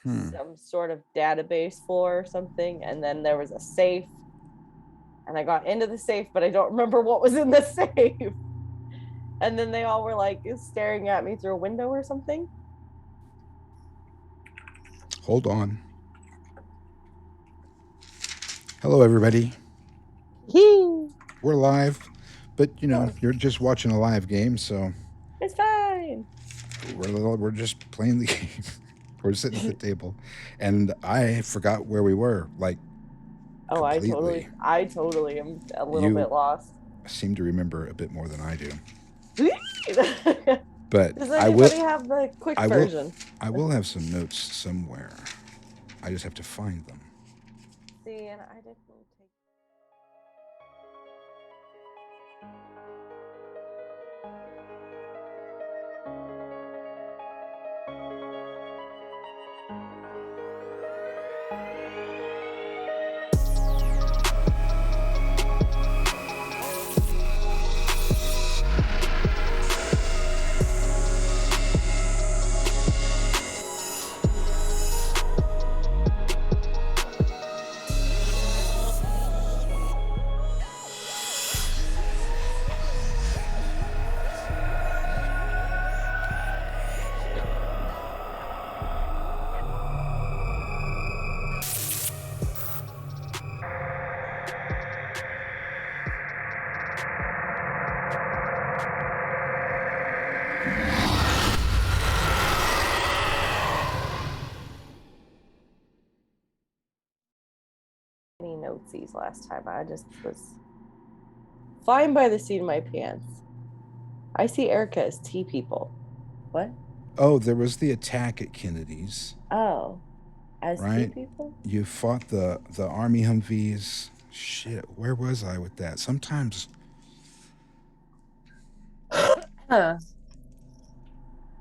some sort of database floor or something, and then there was a safe, and I got into the safe, but I don't remember what was in the safe. And then they all were like staring at me through a window or something. Hold on. Hello, everybody. We're live, but you're just watching a live game, so It's fine. we're just playing the game. We're sitting at the table, and I forgot where we were, like Oh, completely. I totally am a little You bit lost. seem to remember a bit more than I do, Does but anybody have the quick I will, version? I will have some notes somewhere. I just have to find them. See, and I didn't take. Any notesies last time. I just was flying by the seat of my pants. I see Erica as T people. What? Oh, there was the attack at Kennedy's, Oh, as T right? people? You fought the Army Humvees. Shit, where was I with that? Sometimes Huh.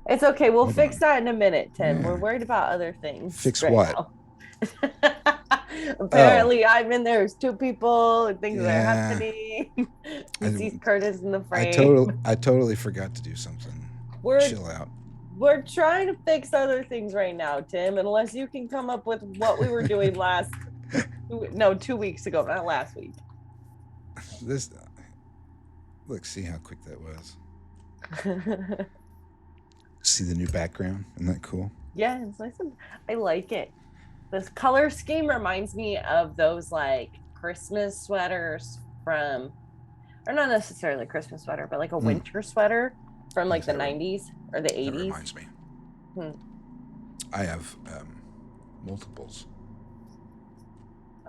It's okay. We'll hold fix on. that in a minute, Tim. We're Yeah. worried about other things Fix right what? now. Oh, Apparently, I'm in there as two people and things are yeah. happening. He I sees Curtis in the I frame. totally forgot to do something. We're Chill out. we're trying to fix other things right now, Tim, unless you can come up with what we were doing last no, 2 weeks ago, not last week. This look, see how quick that was. See the new background? Isn't that cool? Yeah, it's nice. I like it. This color scheme reminds me of those like Christmas sweaters from, or not necessarily a Christmas sweater, but like a Mm. winter sweater from like Yes, the 90s or the that 80s. reminds me. Hmm. I have multiples.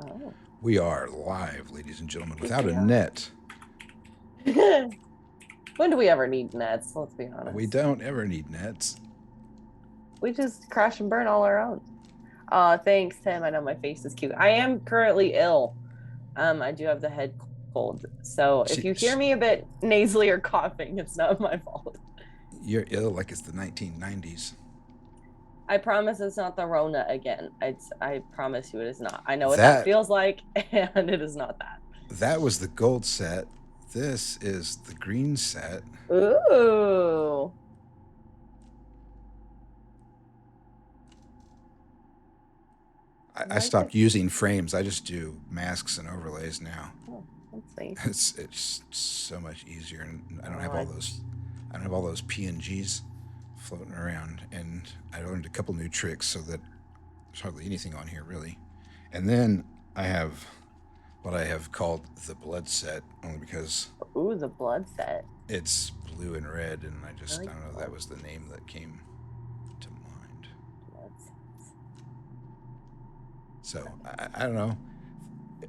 Oh. We are live, ladies and gentlemen, without a net. When do we ever need nets? Let's be honest. We don't ever need nets. We just crash and burn all our own. Thanks, Tim. I know my face is cute. I am currently ill. I do have the head cold. So if you hear me a bit nasally or coughing, it's not my fault. You're ill like it's the 1990s. I promise it's not the Rona again. I promise you it is not. I know what that feels like, and it is not that. That was the gold set. This is the green set. Ooh. I stopped using frames. I just do masks and overlays now. Oh, that's nice. It's so much easier, and I don't have all those PNGs floating around. And I learned a couple new tricks so that there's hardly anything on here really. And then I have what I have called the blood set, only because the blood set. It's blue and red, and I don't know. That was the name that came to mind. So I don't know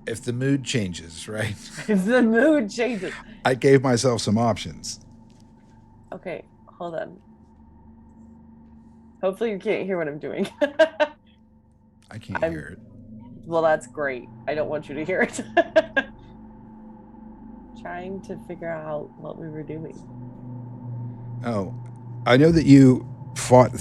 if the mood changes, right? If the mood changes, I gave myself some options. Okay, hold on. Hopefully you can't hear what I'm doing. I can't hear it. Well, that's great. I don't want you to hear it. Trying to figure out what we were doing. Oh, I know that you fought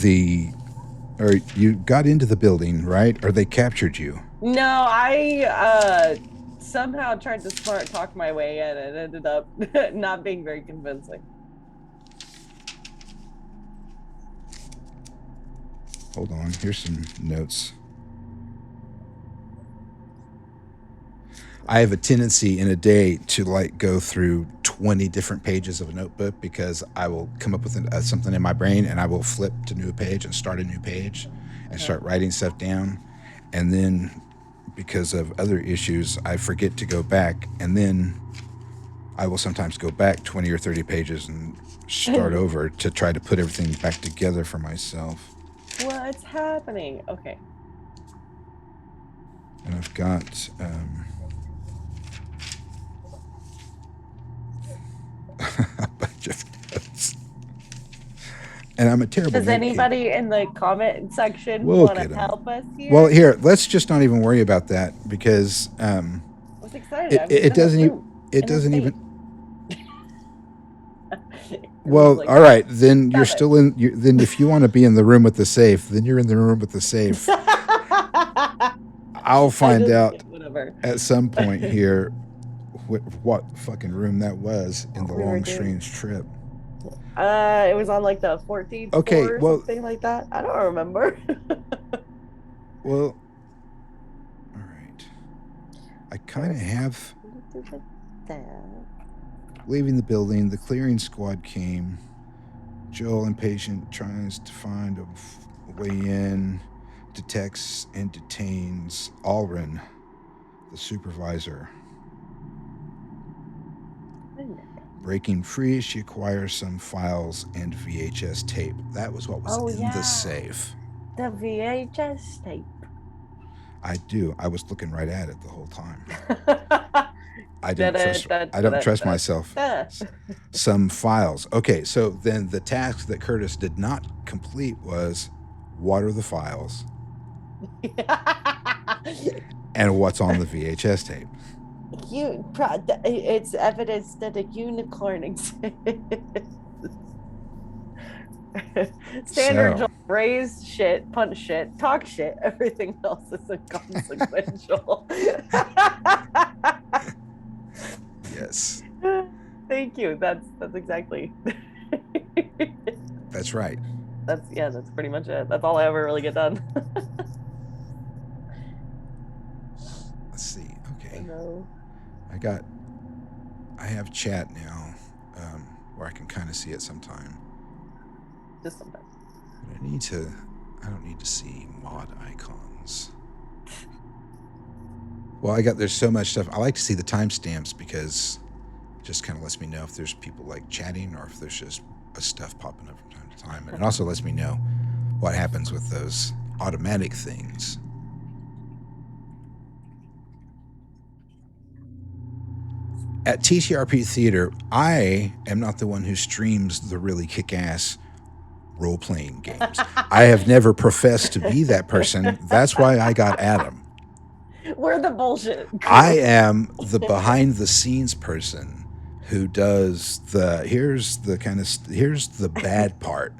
or you got into the building, right? Or they captured you. No, I somehow tried to smart talk my way in and ended up not being very convincing. Hold on. Here's some notes. I have a tendency in a day to like go through 20 different pages of a notebook because I will come up with something in my brain and I will flip to a new page and start a new page and start writing stuff down. And then because of other issues, I forget to go back. And then I will sometimes go back 20 or 30 pages and start over to try to put everything back together for myself. What's happening? Okay. And I've got a bunch of notes. And I'm a terrible Does note anybody keeper. in the comment section We'll want get to 'em. help us here? Well, here, let's just not even worry about that because I was excited. it, I'm just it in the doesn't room. it doesn't even. Well, All right, then you're stop still in. Then if you want to be in the room with the safe, then you're in the room with the safe. I'll find out whatever. at some point here what fucking room that was in the We were long, doing. strange trip. It was on like the 14th Okay, floor or well, something like that. I don't remember. all right. I kind of have. Leaving the building, the clearing squad came. Joel, impatient, tries to find a way in, detects and detains Alrin, the supervisor. Breaking free, she acquires some files and VHS tape. That was what was in the safe. The VHS tape. I do. I was looking right at it the whole time. I don't trust myself. Some files. Okay, so then the task that Curtis did not complete was water the files and what's on the VHS tape. It's evidence that a unicorn exists. Standard So, raise shit, punch shit, talk shit. Everything else is inconsequential. yes. Thank you. That's exactly. That's right. That's pretty much it. That's all I ever really get done. Let's see. Okay. I know. I have chat now, where I can kind of see it sometime. Just sometimes. But I don't need to see mod icons. Well, there's so much stuff. I like to see the timestamps because it just kind of lets me know if there's people like chatting or if there's just stuff popping up from time to time. And it also lets me know what happens with those automatic things. At TTRP Theater, I am not the one who streams the really kick-ass role-playing games. I have never professed to be that person. That's why I got Adam. We're the bullshit crew. I am the behind-the-scenes person who does here's the bad part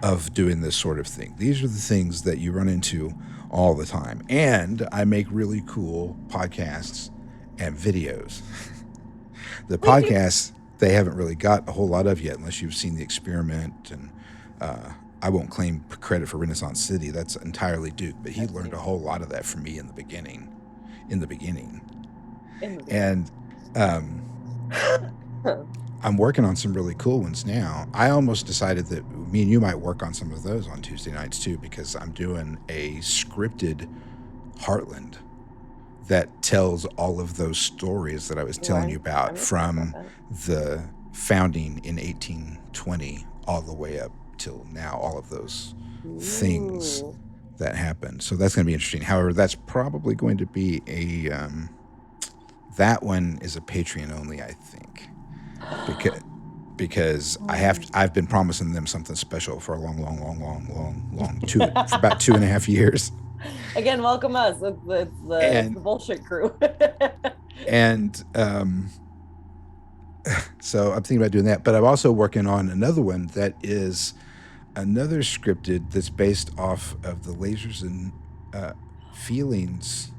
of doing this sort of thing. These are the things that you run into all the time. And I make really cool podcasts and videos. The podcasts, they haven't really got a whole lot of yet unless you've seen The Experiment. And I won't claim credit for Renaissance City. That's entirely Duke. But he learned a whole lot of that from me in the beginning. And I'm working on some really cool ones now. I almost decided that me and you might work on some of those on Tuesday nights too, because I'm doing a scripted Heartland that tells all of those stories that I was telling you about from the founding in 1820 all the way up till now, all of those things that happened. So that's going to be interesting. However, that's probably going to be that one is a Patreon only, I think, because I've been promising them something special for a long for about 2.5 years. Again, welcome us. It's the bullshit crew. And so I'm thinking about doing that, but I'm also working on another one that is another scripted that's based off of the Lasers and Feelings.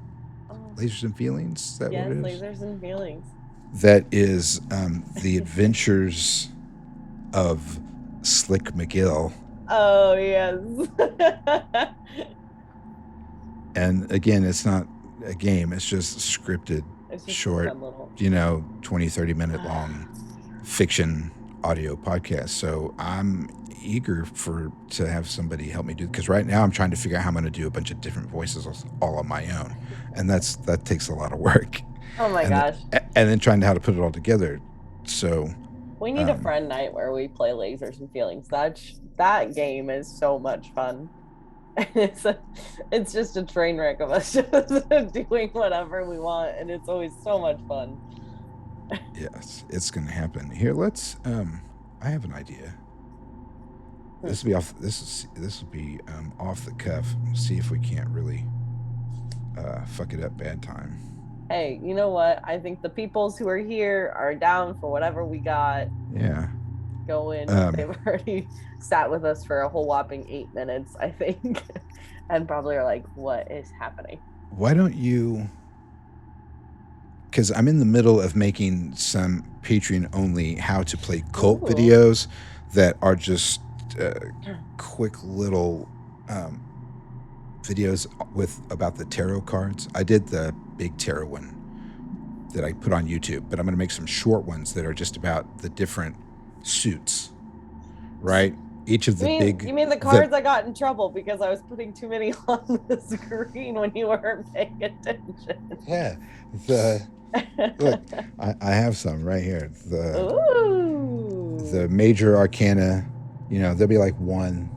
Lasers and Feelings? Is that what it is? Lasers and Feelings. That is the adventures of Slick McGill. Oh, yes. And again, it's not a game, it's just scripted, It's just a short, fun little. 20, 30-minute long fiction audio podcast. So I'm eager to have somebody help me do, because right now I'm trying to figure out how I'm going to do a bunch of different voices all on my own, and that takes a lot of work. Oh my and gosh. and then trying to how to put it all together. So We need a friend night where we play Lasers and Feelings. That game is so much fun. It's just a train wreck of us just doing whatever we want, and it's always so much fun. yes, it's going to happen. Here, let's. I have an idea. This will be off. This will be off the cuff. See if we can't really fuck it up bad time. Hey, you know what? I think the peoples who are here are down for whatever we got. Yeah. Going. They've already sat with us for a whole whopping 8 minutes, I think, and probably are like, "What is happening?" Why don't you? Because I'm in the middle of making some Patreon only how to play KULT videos that are just quick little videos about the tarot cards. I did the big tarot one that I put on YouTube, but I'm going to make some short ones that are just about the different suits, right? Each of the big. You mean the cards I got in trouble because I was putting too many on the screen when you weren't paying attention? Yeah, look, I have some right here. The major arcana, there'll be like one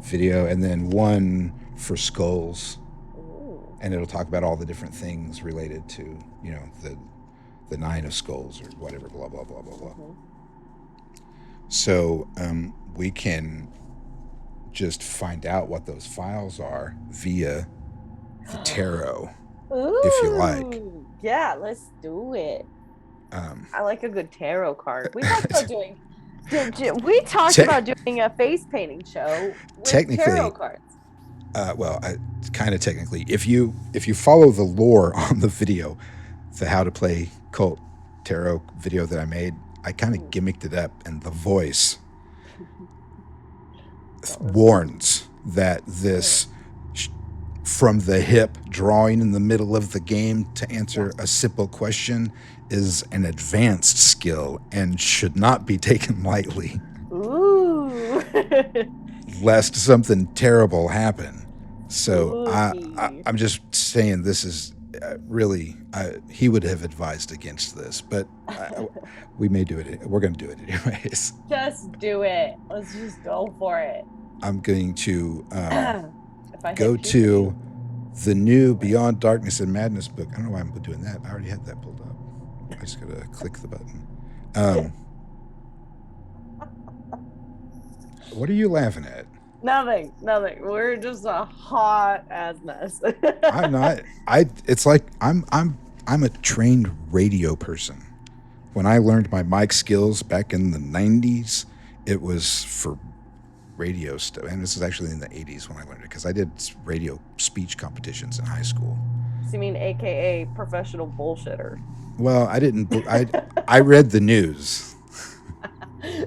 video and then one for skulls. Ooh. And it'll talk about all the different things related to, the 9 of skulls or whatever, blah, blah, blah, blah, blah. Mm-hmm. So we can just find out what those files are via the tarot. Ooh, if you like. Yeah, let's do it. I like a good tarot card. We talked about doing a face painting show with tarot cards. Kind of technically, if you follow the lore on the video, the how to play KULT tarot video that I made, I kind of gimmicked it up, and the voice warns that this from the hip drawing in the middle of the game to answer a simple question is an advanced skill and should not be taken lightly. Ooh. Lest something terrible happen. So I'm just saying this is really, he would have advised against this, but we may do it. We're going to do it anyways. Just do it. Let's just go for it. I'm going to go to the new Beyond Darkness and Madness book. I don't know why I'm doing that. I already had that pulled up. I just got to click the button. What are you laughing at? Nothing. We're just a hot ass mess. I'm not. It's like I'm a trained radio person. When I learned my mic skills back in the 90s, it was for radio stuff. And this is actually in the 80s when I learned it, because I did radio speech competitions in high school. So you mean AKA professional bullshitter? Well, I didn't. I read the news.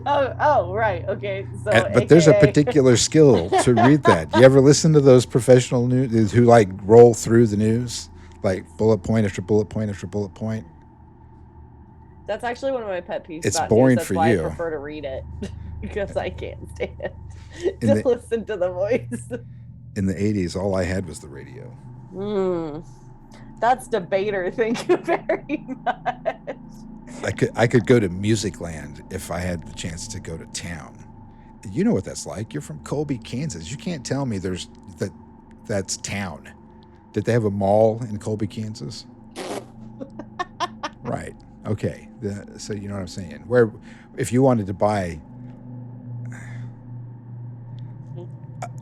Oh, right. Okay. So, but there's a particular skill to read that. You ever listen to those professional news who like roll through the news, like bullet point after bullet point after bullet point? That's actually one of my pet peeves. It's about boring news. That's for why you. I prefer to read it because I can't stand to listen to the voice. In the 80s, all I had was the radio. That's debater. Thank you very much. I could go to Musicland if I had the chance to go to town. You know what that's like. You're from Colby, Kansas. You can't tell me that's town. Did they have a mall in Colby, Kansas? Right. Okay. So you know what I'm saying. Where, if you wanted to buy,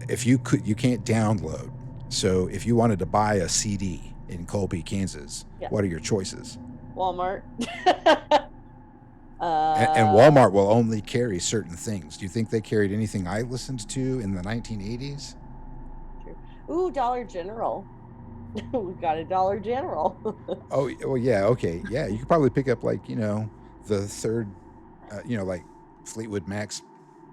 if you can't download. So if you wanted to buy a CD in Colby, Kansas, what are your choices? Walmart. And Walmart will only carry certain things. Do you think they carried anything I listened to in the 1980s? Ooh, Dollar General. We've got a Dollar General. Oh, well, yeah, okay. Yeah, you could probably pick up, like, the third, like Fleetwood Mac's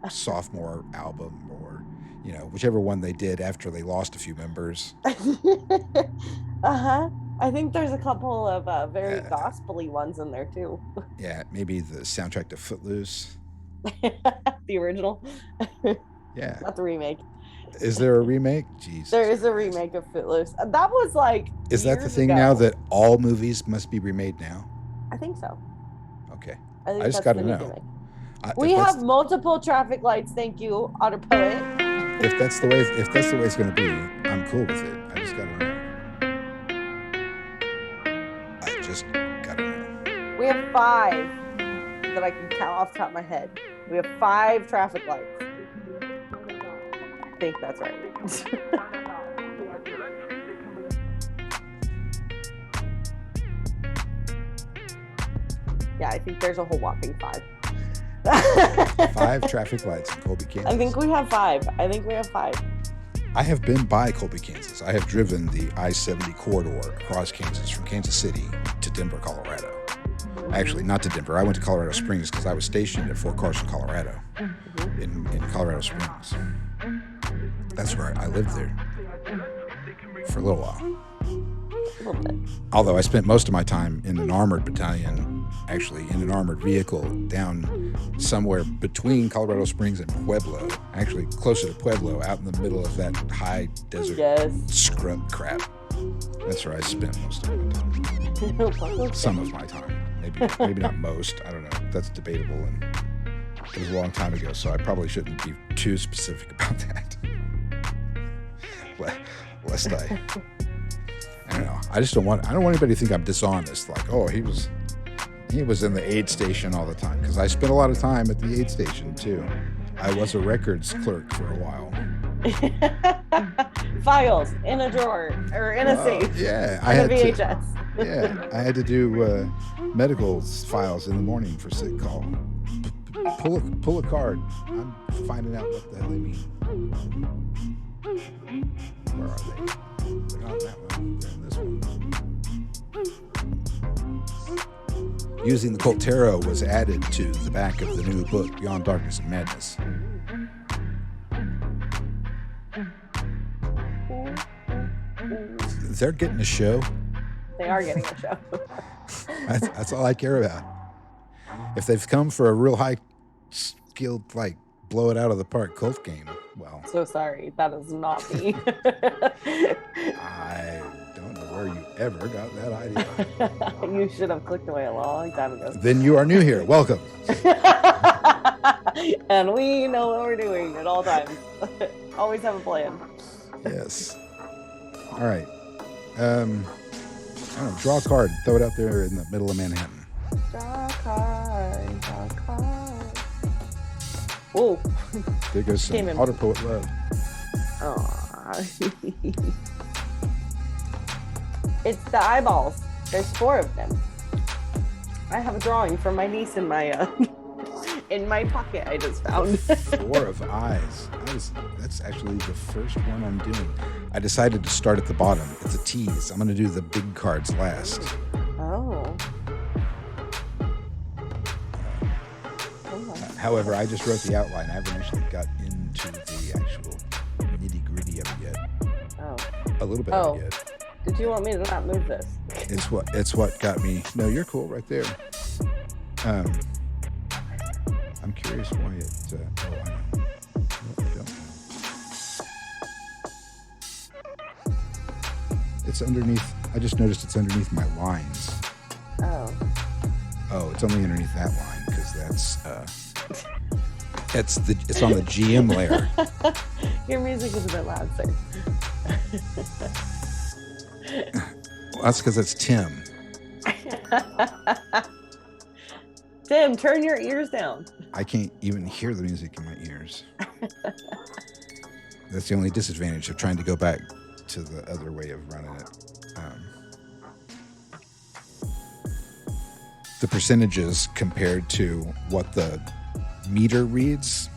sophomore album, or you know, whichever one they did after they lost a few members. Uh-huh. I think there's a couple of very gospel-y ones in there too. Yeah, maybe the soundtrack to Footloose. The original. Yeah. Not the remake. Is there a remake? Jesus. There is a remake of Footloose. That was like Is that the thing ago. now that all movies must be remade now? I think so. Okay. I think just got to know. We have multiple traffic lights. Thank you, Otter Poet. If that's the way it's going to be, I'm cool with it. I just got to know. We have 5 that I can count off the top of my head. We have 5 traffic lights. I think that's right. Yeah, I think there's a whole whopping 5. 5 traffic lights in Colby, Kansas. I think we have 5. I have been by Colby, Kansas. I have driven the I-70 corridor across Kansas from Kansas City to Denver, Colorado. Actually, not to Denver. I went to Colorado Springs because I was stationed at Fort Carson, Colorado, in Colorado Springs. That's where I lived there for a little while. Although I spent most of my time in an armored battalion, actually in an armored vehicle down somewhere between Colorado Springs and Pueblo, actually closer to Pueblo, out in the middle of that high desert scrub crap. That's where I spent most of my time. Some of my time. Maybe not most. I don't know. That's debatable, and it was a long time ago, so I probably shouldn't be too specific about that. Lest I don't know. I don't want anybody to think I'm dishonest. Like, oh, he was in the aid station all the time, because I spent a lot of time at the aid station too. I was a records clerk for a while. Files in a drawer or in a safe. Yeah, I had a VHS. I had to do medical files in the morning for sick call. Pull a card. I'm finding out what the hell they mean. Where are they? They're not that one. They're in this one. Using the KULT Tarot was added to the back of the new book, Beyond Darkness and Madness. They're getting a show. They are getting a show. That's all I care about. If they've come for a real high skilled, like, blow it out of the park KULT game, well. So sorry, that is not me. I don't know where you ever got that idea. You should have clicked away a long time ago. Then you are new here. Welcome. And we know what we're doing at all times. Always have a plan. Yes. All right. I don't know, draw a card. Throw it out there in the middle of Manhattan. Draw a card. Draw a card. Whoa. There goes some Otter Poet love. Aww. It's the eyeballs. There's 4 of them. I have a drawing from my niece in my in my pocket I just found. 4 of eyes. That's actually the first one I'm doing. I decided to start at the bottom. It's a tease. I'm going to do the big cards last. Oh. However, I just wrote the outline. I haven't actually got into the actual nitty-gritty of it yet. Oh. A little bit of it yet. Did you want me to not move this? It's what got me. No, you're cool right there. I'm curious why it. I know. No, I don't know. It's underneath. I just noticed it's underneath my lines. Oh. Oh, it's only underneath that line because it's on the GM layer. Your music is a bit loud, sir. Well, that's because it's Tim. Tim, turn your ears down. I can't even hear the music in my ears. That's the only disadvantage of trying to go back to the other way of running it. The percentages compared to what the meter reads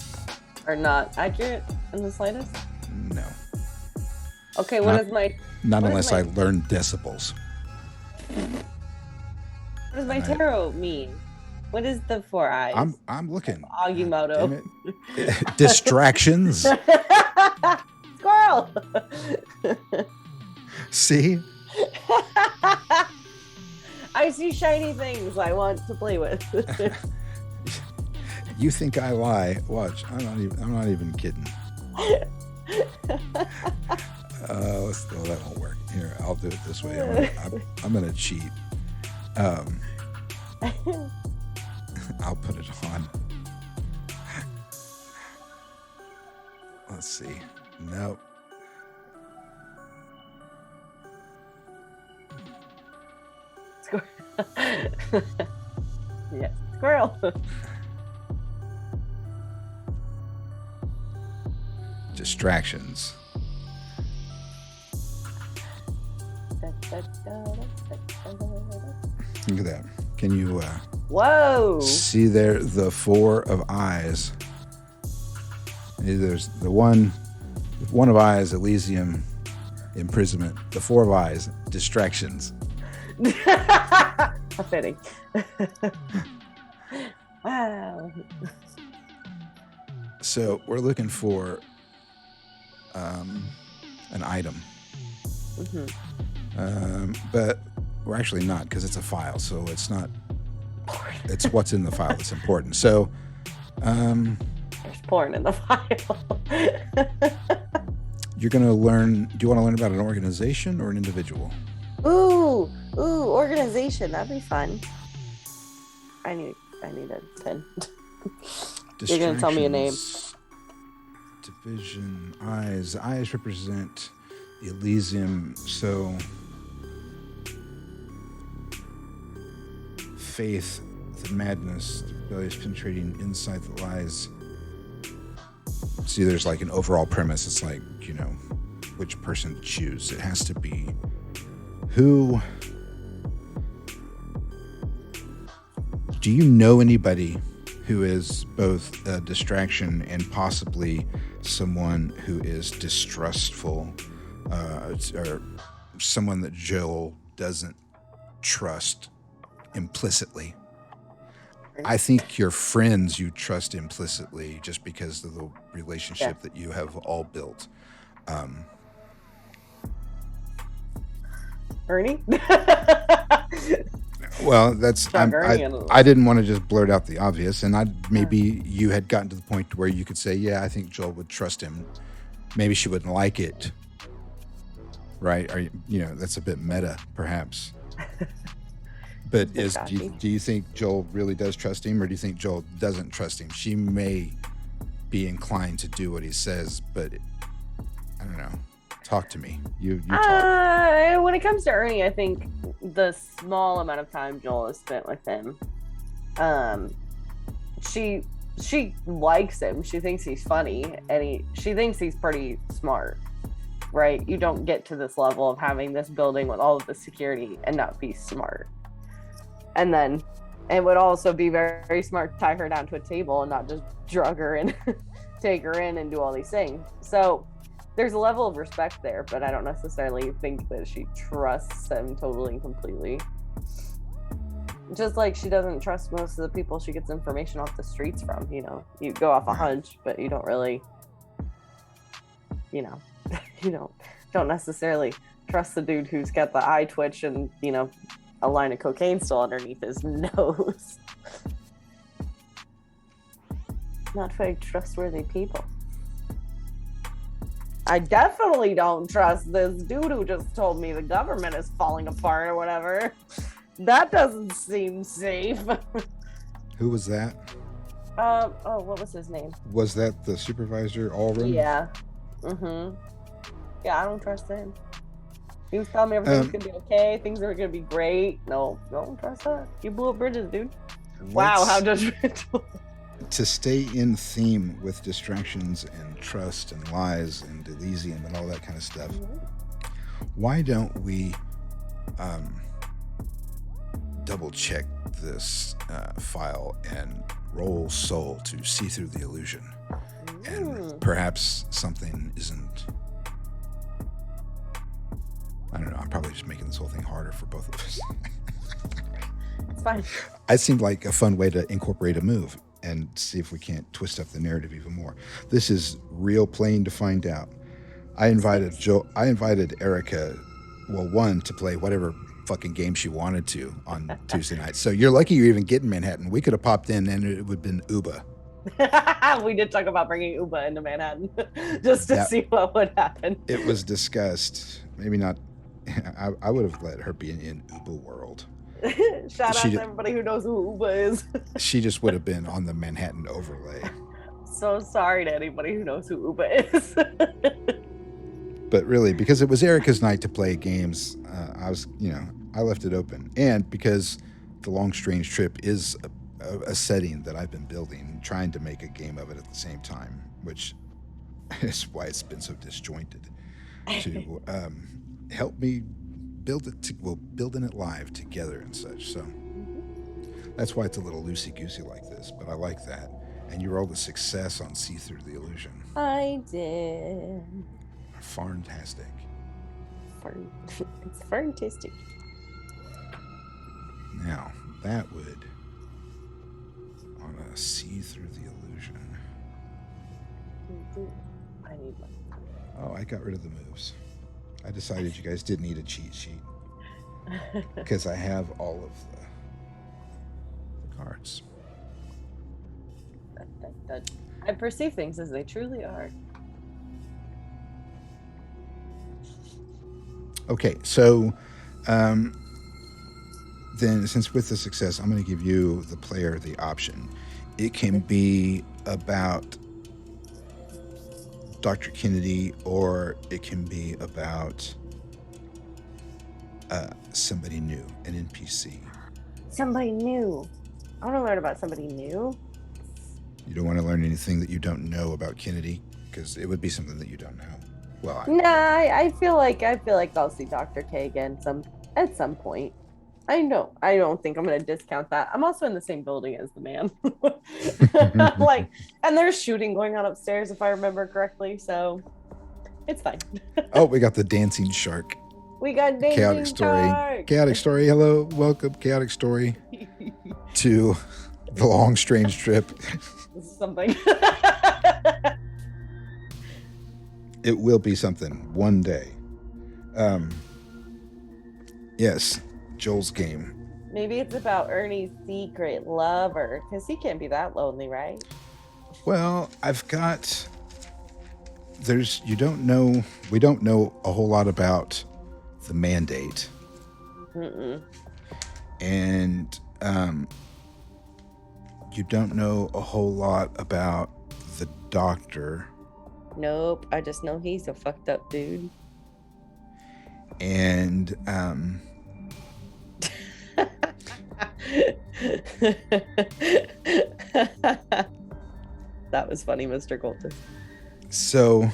are not accurate in the slightest? No. Okay, what is my... Not unless I learn decibels. What does my tarot mean? What is the 4 eyes? I'm looking. Agimoto. Distractions. Squirrel. See? I see shiny things I want to play with. You think I lie? Watch. I'm not even kidding. That won't work. Here, I'll do it this way. I'm gonna cheat. I'll put it on. Let's see. Nope. Yes, squirrel. Distractions. Look at that. Can you Whoa! see there the 4 of eyes? There's the one of eyes, Elysium, imprisonment. The 4 of eyes, distractions. Fitting. Wow. So we're looking for an item. Mm-hmm. But we're actually not, because it's a file, so it's not. It's what's in the file that's important. So there's porn in the file. you're gonna learn. Do you want to learn about an organization or an individual? Ooh, organization. That'd be fun. I need a pen. You're gonna tell me a name. Division. Eyes. Eyes represent Elysium. So faith, the madness, the rebellious penetrating insight that lies. See, there's like an overall premise. It's like, which person to choose. It has to be who. Do you know anybody who is both a distraction and possibly someone who is distrustful, or someone that Joel doesn't trust implicitly? I think your friends you trust implicitly just because of the relationship that you have all built. Ernie? Well, I didn't want to just blurt out the obvious, and maybe you had gotten to the point where you could say, yeah, I think Joel would trust him. Maybe she wouldn't like it, right? That's a bit meta, perhaps. But do you think Joel really does trust him, or do you think Joel doesn't trust him? She may be inclined to do what he says, but I don't know. Talk to me. You talk. When it comes to Ernie, I think the small amount of time Joel has spent with him, she likes him. She thinks he's funny, and she thinks he's pretty smart, right? You don't get to this level of having this building with all of the security and not be smart. And then it would also be very, very smart to tie her down to a table and not just drug her and take her in and do all these things. So there's a level of respect there, but I don't necessarily think that she trusts him totally and completely. Just like she doesn't trust most of the people she gets information off the streets from. You go off a hunch, but you don't really, you don't necessarily trust the dude who's got the eye twitch and, a line of cocaine still underneath his nose. Not very trustworthy people. I definitely don't trust this dude who just told me the government is falling apart or whatever. That doesn't seem safe. Who was that? What was his name? Was that the supervisor, Allred? Yeah. Mm-hmm. Yeah, I don't trust him. He was telling me everything's gonna be okay, things are gonna be great. No, don't trust that. You blew up bridges, dude. Wow, how judgmental. To stay in theme with distractions and trust and lies and Elysium and all that kind of stuff, why don't we double check this file and roll soul to see through the illusion? And perhaps something isn't. I don't know. I'm probably just making this whole thing harder for both of us. It's fine. It seemed like a fun way to incorporate a move and see if we can't twist up the narrative even more. This is real playing to find out. I invited Joe. I invited Erika. Well, one to play whatever fucking game she wanted to on Tuesday night. So you're lucky you're even getting Manhattan. We could have popped in and it would have been Uba. We did talk about bringing Uba into Manhattan just to see what would happen. It was discussed. Maybe not. I would have let her be in Uba world. Shout out to everybody who knows who Uba is. She just would have been on the Manhattan overlay. So sorry to anybody who knows who Uba is. But really, because it was Erika's night to play games, I left it open. And because the Long Strange Trip is a setting that I've been building, trying to make a game of it at the same time, which is why it's been so disjointed, to help me build it, building it live together and such. So that's why it's a little loosey-goosey like this, but I like that. And you rolled a success on See Through the Illusion. I did. Fantastic. It's fantastic. Now, that would, on a See Through the Illusion. I need one. Oh, I got rid of the moves. I decided you guys didn't need a cheat sheet. Because I have all of the cards. I perceive things as they truly are. Okay, so then since with the success, I'm going to give you, the player, the option. It can be about Dr. Kennedy, or it can be about somebody new, an NPC. Somebody new. I want to learn about somebody new. You don't want to learn anything that you don't know about Kennedy, because it would be something that you don't know. Well, I feel like I'll see Dr. K again at some point. I don't think I'm going to discount that. I'm also in the same building as the man. And there's shooting going on upstairs, if I remember correctly, so it's fine. Oh, we got the dancing shark. We got dancing Chaotic Story. shark. Chaotic Story. Hello, welcome, Chaotic Story, to the Long Strange Trip. This is something. It will be something one day. Yes, Joel's game. Maybe it's about Ernie's secret lover, because he can't be that lonely, right? Well, we don't know a whole lot about the mandate. Mm-mm. And you don't know a whole lot about the doctor. Nope, I just know he's a fucked up dude. And that was funny, Mr. Colton. So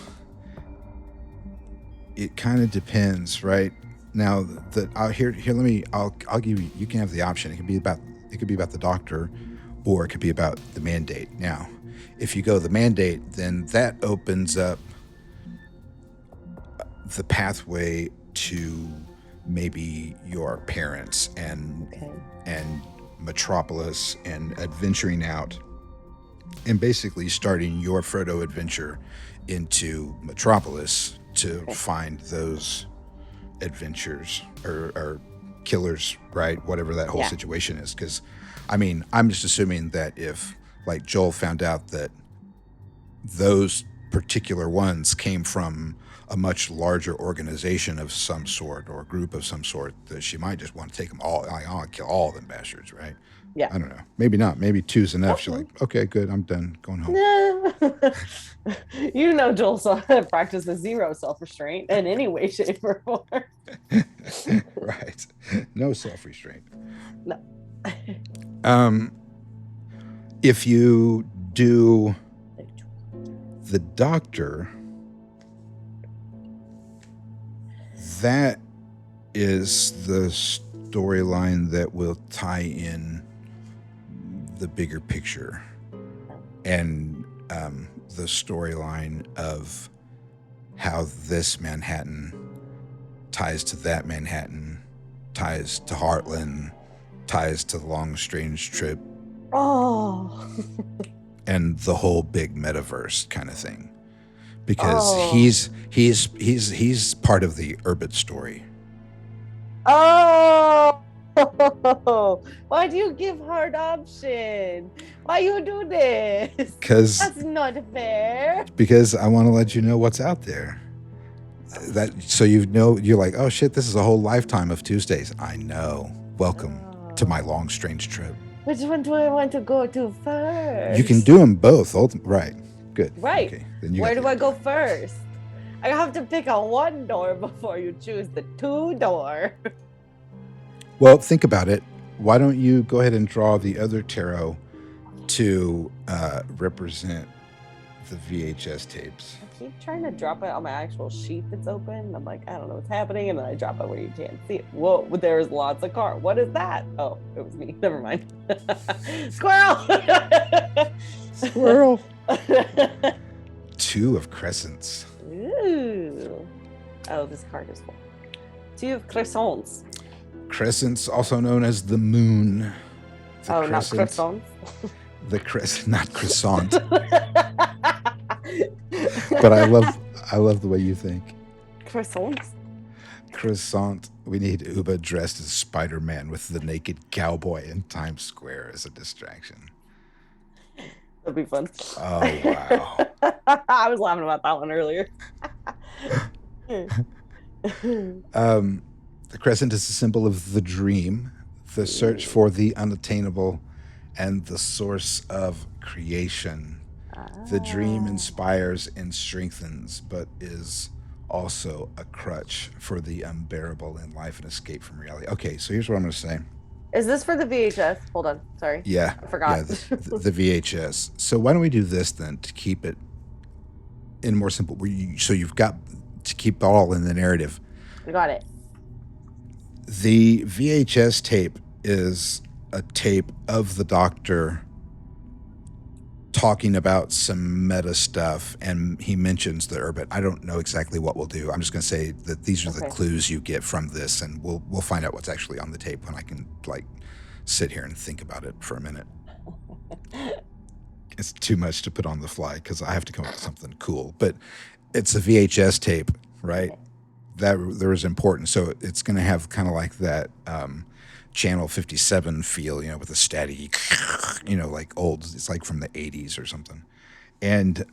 it kind of depends, right? Now I'll give you, you can have the option. It could be about the doctor, or it could be about the mandate. Now, if you go the mandate, then that opens up the pathway to maybe your parents and Metropolis, and adventuring out and basically starting your Frodo adventure into Metropolis to find those adventures or killers, right? Whatever that whole situation is. Because, I mean, I'm just assuming that if, like, Joel found out that those particular ones came from a much larger organization of some sort, or a group of some sort, that she might just want to take them all. I want to kill all of them bastards, right? Yeah. I don't know. Maybe not. Maybe two's enough. She's like, okay, good. I'm done. Going home. You know, Joel practices zero self-restraint in any way, shape, or form. Right. No self-restraint. No. If you do the doctor, that is the storyline that will tie in the bigger picture, and the storyline of how this Manhattan ties to that Manhattan, ties to Heartland, ties to the long strange trip Oh. and the whole big metaverse kind of thing. Because Oh. he's part of the Urbit story. Oh. Why do you give hard option? Why you do this? That's not fair. Because I want to let you know what's out there. That so you're like, oh shit, this is a whole lifetime of Tuesdays. I know. Welcome to my long strange trip. Which one do I want to go to first? You can do them both. Right. Good. Right. Okay. Then you Where do I go first? I have to pick a one door before you choose the two door. Well, think about it. Why don't you go ahead and draw the other tarot to represent the VHS tapes? I keep trying to drop it on my actual sheet that's open. I'm like, I don't know what's happening, and then I drop it where you can't see it. Whoa, there's lots of car. What is that? Oh, it was me. Never mind. Squirrel! Squirrel! 2 of crescents. Ooh. Oh, this card is full. 2 of crescents. Crescents, also known as the moon. Not croissants? The crescent, not croissant. But I love the way you think. Croissants? Croissant. We need Uba dressed as Spider-Man with the naked cowboy in Times Square as a distraction. That'd be fun. Oh, wow. I was laughing about that one earlier. The crescent is a symbol of the dream, the search for the unattainable, and the source of creation. The dream inspires and strengthens, but is also a crutch for the unbearable in life and escape from reality. Okay, so here's what I'm going to say. Is this for the VHS? Hold on. Sorry. Yeah. I forgot. Yeah, the VHS. So why don't we do this then to keep it in more simple? So you've got to keep all in the narrative. We got it. The VHS tape is a tape of the doctor talking about some meta stuff, and he mentions the Urbit. I don't know exactly what we'll do. I'm just going to say that these are the clues you get from this, and we'll find out what's actually on the tape when I can sit here and think about it for a minute. It's too much to put on the fly because I have to come up with something cool. But it's a VHS tape, right? That there is important. So it's going to have kind of like that Channel 57 feel, with a steady, like old. It's like from the 80s or something. And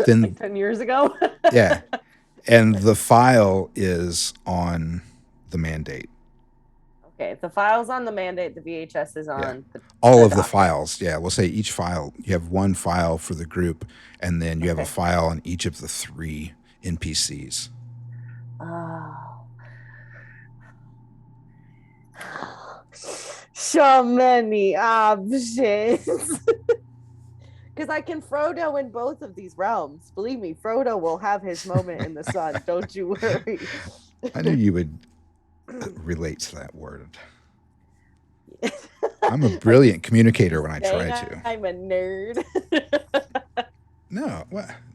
then like 10 years ago. Yeah. And the file is on the mandate. Okay, if the file's on the mandate, the VHS is on all of the files. Yeah, we'll say each file, you have one file for the group, and then you have a file on each of the 3 NPCs. Oh. So many options. Because I can Frodo in both of these realms. Believe me, Frodo will have his moment in the sun. Don't you worry. I knew you would relate to that word. I'm a brilliant communicator when I try to. I'm a nerd. No,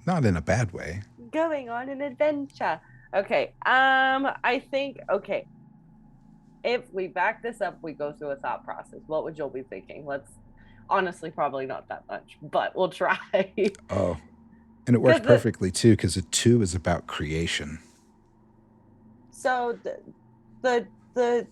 not in a bad way. Going on an adventure. Okay. I think, if we back this up, we go through a thought process. What would you be thinking? Honestly, probably not that much, but we'll try. Oh, and it works perfectly too, because a 2 is about creation. So the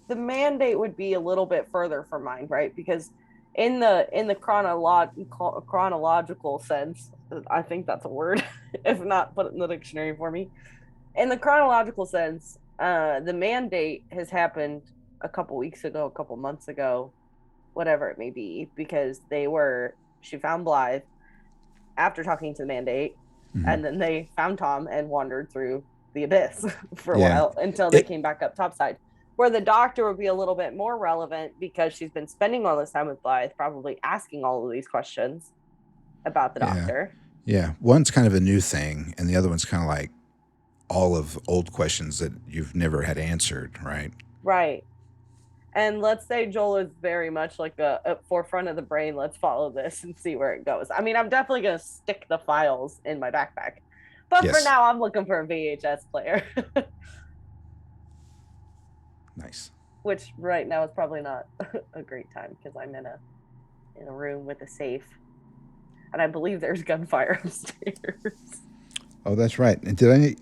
mandate would be a little bit further from mine, right? Because in the chronological sense, I think that's a word. If not, put it in the dictionary for me. In the chronological sense, the mandate has happened a couple weeks ago, a couple months ago, whatever it may be, because she found Blythe after talking to the mandate, and then they found Tom and wandered through the abyss for a while until they came back up topside, where the doctor would be a little bit more relevant because she's been spending all this time with Blythe, probably asking all of these questions about the doctor. Yeah. One's kind of a new thing, and the other one's kind of like all of old questions that you've never had answered, right? Right. And let's say Joel is very much like a forefront of the brain. Let's follow this and see where it goes. I mean, I'm definitely going to stick the files in my backpack. But for now, I'm looking for a VHS player. Nice. which right now is probably not a great time because I'm in a room with a safe, and I believe there's gunfire upstairs. Oh, that's right. And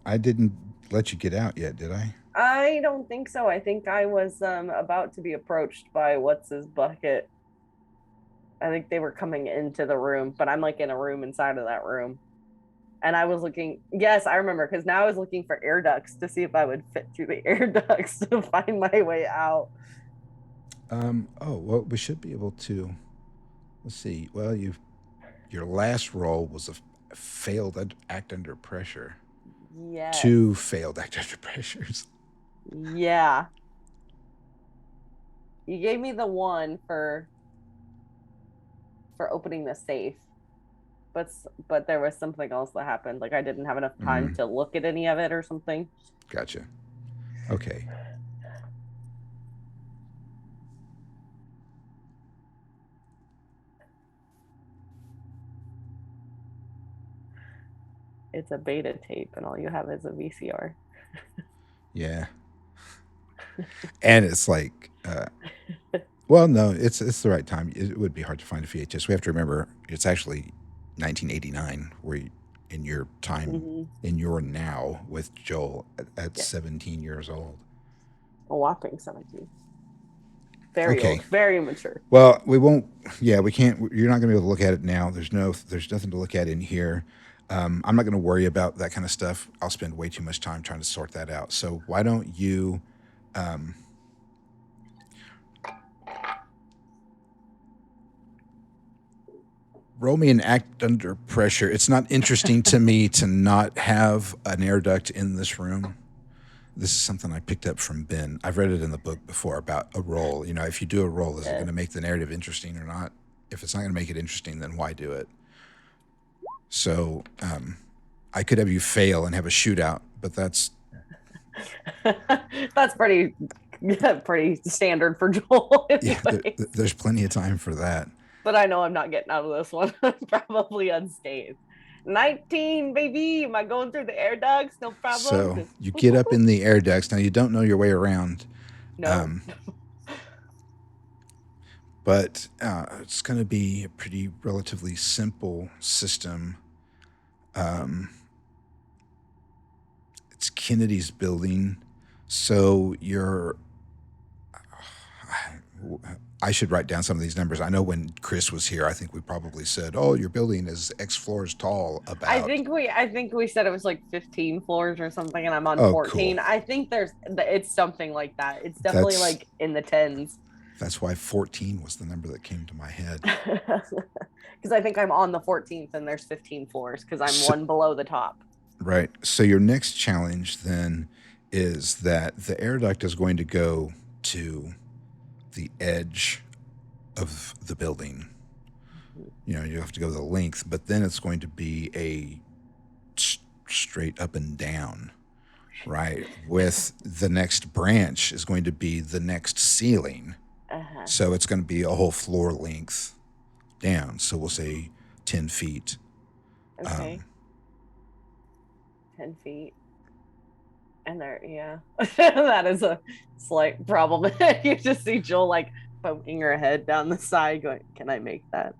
I didn't let you get out yet, did I? I don't think so. I think I was about to be approached by what's his bucket. I think they were coming into the room, but I'm like in a room inside of that room. And I was looking, yes, I remember, because now I was looking for air ducts to see if I would fit through the air ducts to find my way out. Oh, well, we should be able to. Let's see. Well, your last roll was a failed act under pressure. Yes. Two failed act under pressures. Yeah. You gave me the one for opening the safe, but but there was something else that happened. Like I didn't have enough time to look at any of it or something. Gotcha. Okay. It's a beta tape, and all you have is a VCR. Yeah. And it's like, well, no, it's the right time. It would be hard to find a VHS. We have to remember it's actually 1989, where in your time, Mm-hmm. in your now with Joel at Yeah, 17 years old. a whopping 17. Very Okay. old, very mature. Well, we won't. Yeah, we can't. You're not going to be able to look at it now. There's nothing to look at in here. I'm not going to worry about that kind of stuff. I'll spend way too much time trying to sort that out. So why don't you roll me an act under pressure? It's not interesting to me to not have an air duct in this room. This is something I picked up from Ben. I've read it in the book before about a roll. You know, if you do a roll, is it going to make the narrative interesting or not? If it's not going to make it interesting, then why do it? So I could have you fail and have a shootout, but that's That's pretty standard for Joel yeah. anyway. There's plenty of time for that. But I know I'm not getting out of this one. Probably unscathed. 19, baby. Am I going through the air ducts? No problem. So Just you get up in the air ducts. Now you don't know your way around, no. but it's going to be a pretty relatively simple system. It's Kennedy's building, so I should write down some of these numbers. I know when Chris was here, I think we probably said, "Oh, your building is X floors tall." About I think we said it was like 15 floors or something, and I'm on oh, cool. 14. I think it's something like that. It's definitely That's like in the tens. that's why 14 was the number that came to my head. Because I think I'm on the 14th and there's 15 floors because I'm So, one below the top. right. So your next challenge then is that the air duct is going to go to the edge of the building. You know, you have to go the length, but then it's going to be a straight up and down, right? With the next branch is going to be the next ceiling. Uh-huh. So it's going to be a whole floor length down. So we'll say 10 feet. Okay. 10 feet. And there, yeah. That is a slight problem. You just see Joel like poking her head down the side, going, "Can I make that?"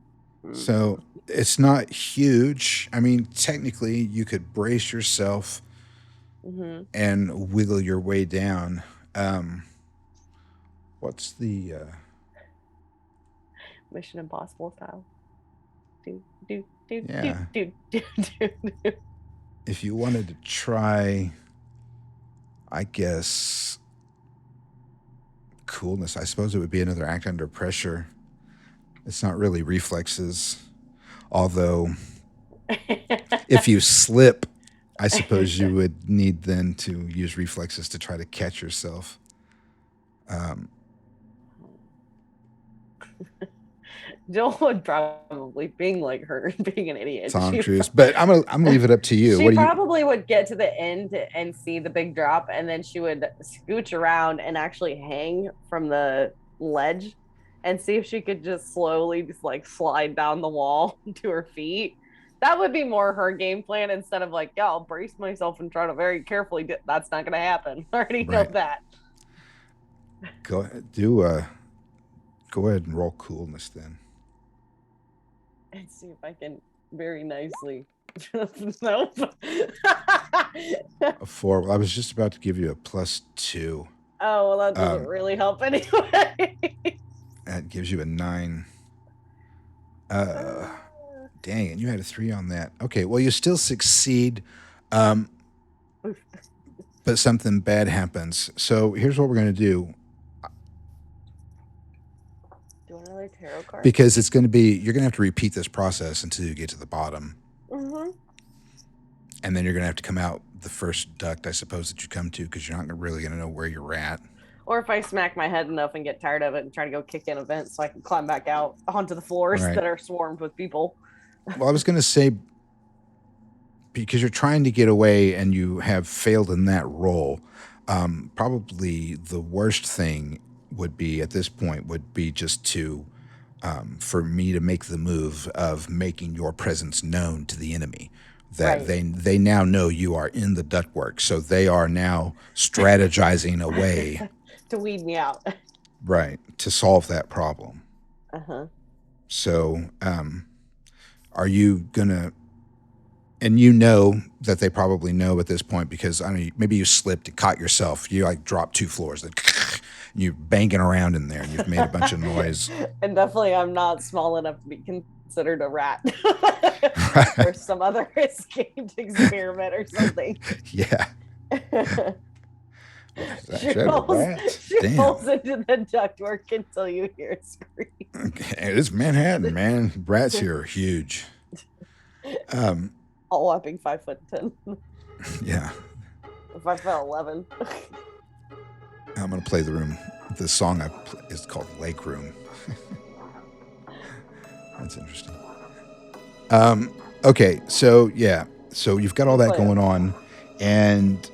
So it's not huge. I mean, technically, you could brace yourself Mm-hmm. and wiggle your way down. What's the Mission Impossible style. Do do do do yeah? do do do. Do. If you wanted to try, I guess coolness. I suppose it would be another act under pressure. It's not really reflexes, although if you slip, I suppose you would need then to use reflexes to try to catch yourself. Joel would probably being like her, being an idiot. Tom Cruise, but I'm gonna leave it up to you. She What do you? probably would get to the end and see the big drop, and then she would scooch around and actually hang from the ledge and see if she could just slowly just like slide down the wall to her feet. That would be more her game plan instead of like, yeah, I'll brace myself and try to very carefully. That's not going to happen. I already know Right. that. Go ahead and roll coolness then. And see if I can very nicely. Nope. A 4. Well, I was just about to give you a +2. Oh, well, that doesn't really help anyway. That gives you a 9. Dang it, you had a 3 on that. Okay, well, you still succeed, but something bad happens. So here's what we're going to do. Do another tarot card? Because it's going to be, you're going to have to repeat this process until you get to the bottom. Mm-hmm. And then you're going to have to come out the first duct, I suppose, that you come to, because you're not really going to know where you're at. Or if I smack my head enough and get tired of it and try to go kick in a vent so I can climb back out onto the floors that are swarmed with people. Well, I was going to say, because you're trying to get away and you have failed in that role, probably the worst thing would be at this point would be just to, for me to make the move of making your presence known to the enemy. That they now know you are in the ductwork, so they are now strategizing a way to weed me out. Right, to solve that problem. Uh-huh. So, are you gonna? And you know that they probably know at this point because I don't know, maybe you slipped and caught yourself. You like dropped 2 floors, and you're banging around in there, and you've made a bunch of noise. And definitely, I'm not small enough to be considered a rat or some other escaped experiment or something. Yeah. She falls into the ductwork until you hear a scream. Okay. It's Manhattan, man. Rats here are huge. All whopping 5'10". Yeah. 5'11". I'm gonna play the song I play is called Lake Room. That's interesting. Okay, so yeah, so you've got all that going on, and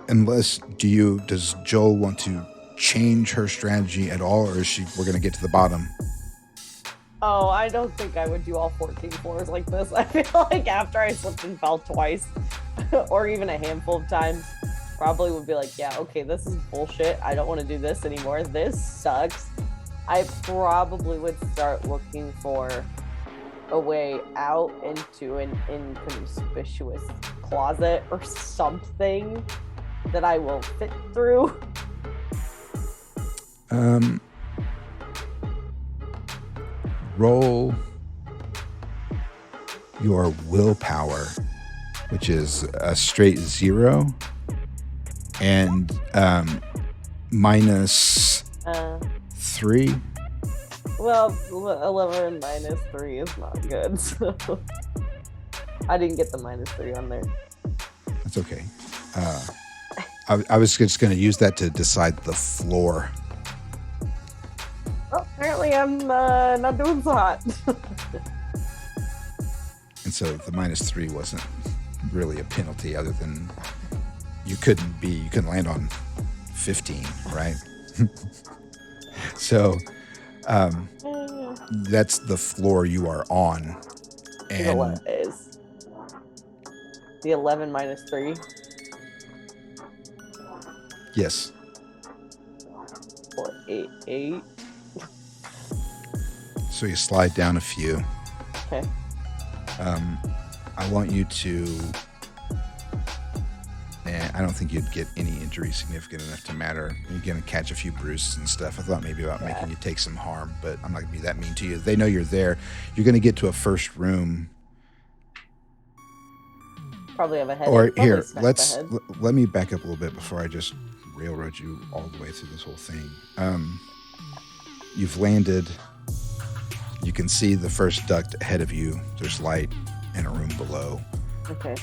does Joel want to change her strategy at all, or we're gonna get to the bottom? Oh, I don't think I would do all 14 floors like this. I feel like after I slipped and fell twice, or even a handful of times, probably would be like, yeah, okay, this is bullshit. I don't want to do this anymore. This sucks. I probably would start looking for a way out into an inconspicuous closet or something that I will fit through. Roll your willpower, which is a straight 0, and minus 3. Well, 11 minus 3 is not good, so I didn't get the minus 3 on there. That's okay. I was just going to use that to decide the floor. Well, apparently I'm not doing so hot. And so the minus 3 wasn't really a penalty other than you couldn't land on 15, right? So that's the floor you are on. And what is the 11 minus 3? Yes. 4, 8. So you slide down a few. Okay. I want you to. I don't think you'd get any injury significant enough to matter. You're going to catch a few bruises and stuff. I thought maybe about making you take some harm, but I'm not going to be that mean to you. They know you're there. You're going to get to a first room. Probably have a head. Or here, let me back up a little bit before I just railroad you all the way through this whole thing. You've landed. You can see the first duct ahead of you. There's light in a room below. Okay.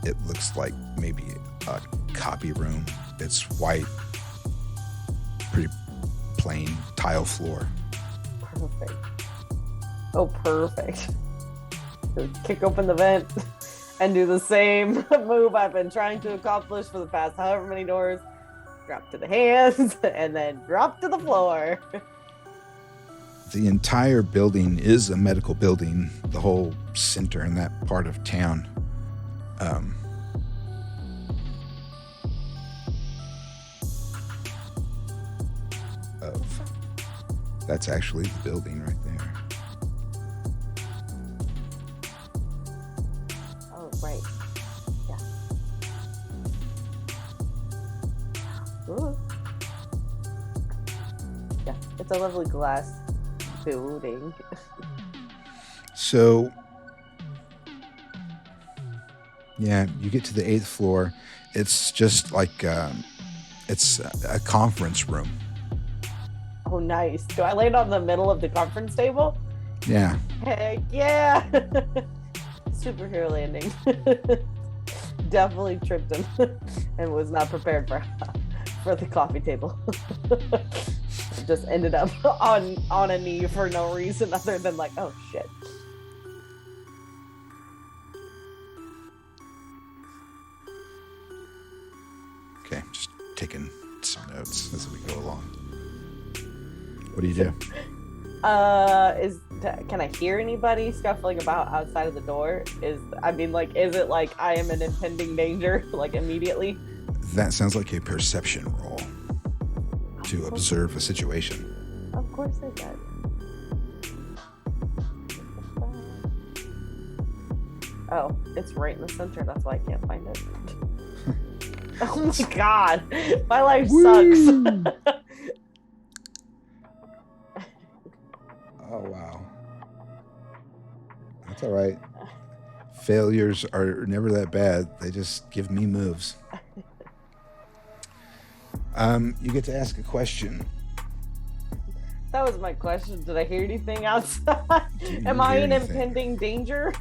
It looks like maybe a copy room. It's white, pretty plain tile floor. Perfect. Oh, perfect. Kick open the vent and do the same move I've been trying to accomplish for the past however many doors. Drop to the hands and then drop to the floor. The entire building is a medical building, the whole center in that part of town. of. That's actually the building right there. Oh, right. Yeah. Ooh. Yeah, it's a lovely glass building. So, yeah, you get to the 8th floor. It's just like it's a conference room. Oh, nice. Do I land on the middle of the conference table? Yeah. Heck yeah. Superhero landing. Definitely tripped him and was not prepared for the coffee table. Just ended up on a knee for no reason other than like, oh shit. Okay, just taking some notes as we go along. What do you do? Can I hear anybody scuffling about outside of the door? Is it like I am an impending danger, like immediately? That sounds like a perception roll to observe a situation. Of course I did. Oh, it's right in the center. That's why I can't find it. Oh my god, my life sucks. Oh, wow. That's all right. Failures are never that bad. They just give me moves. You get to ask a question. That was my question. Did I hear anything outside? Am I in impending danger?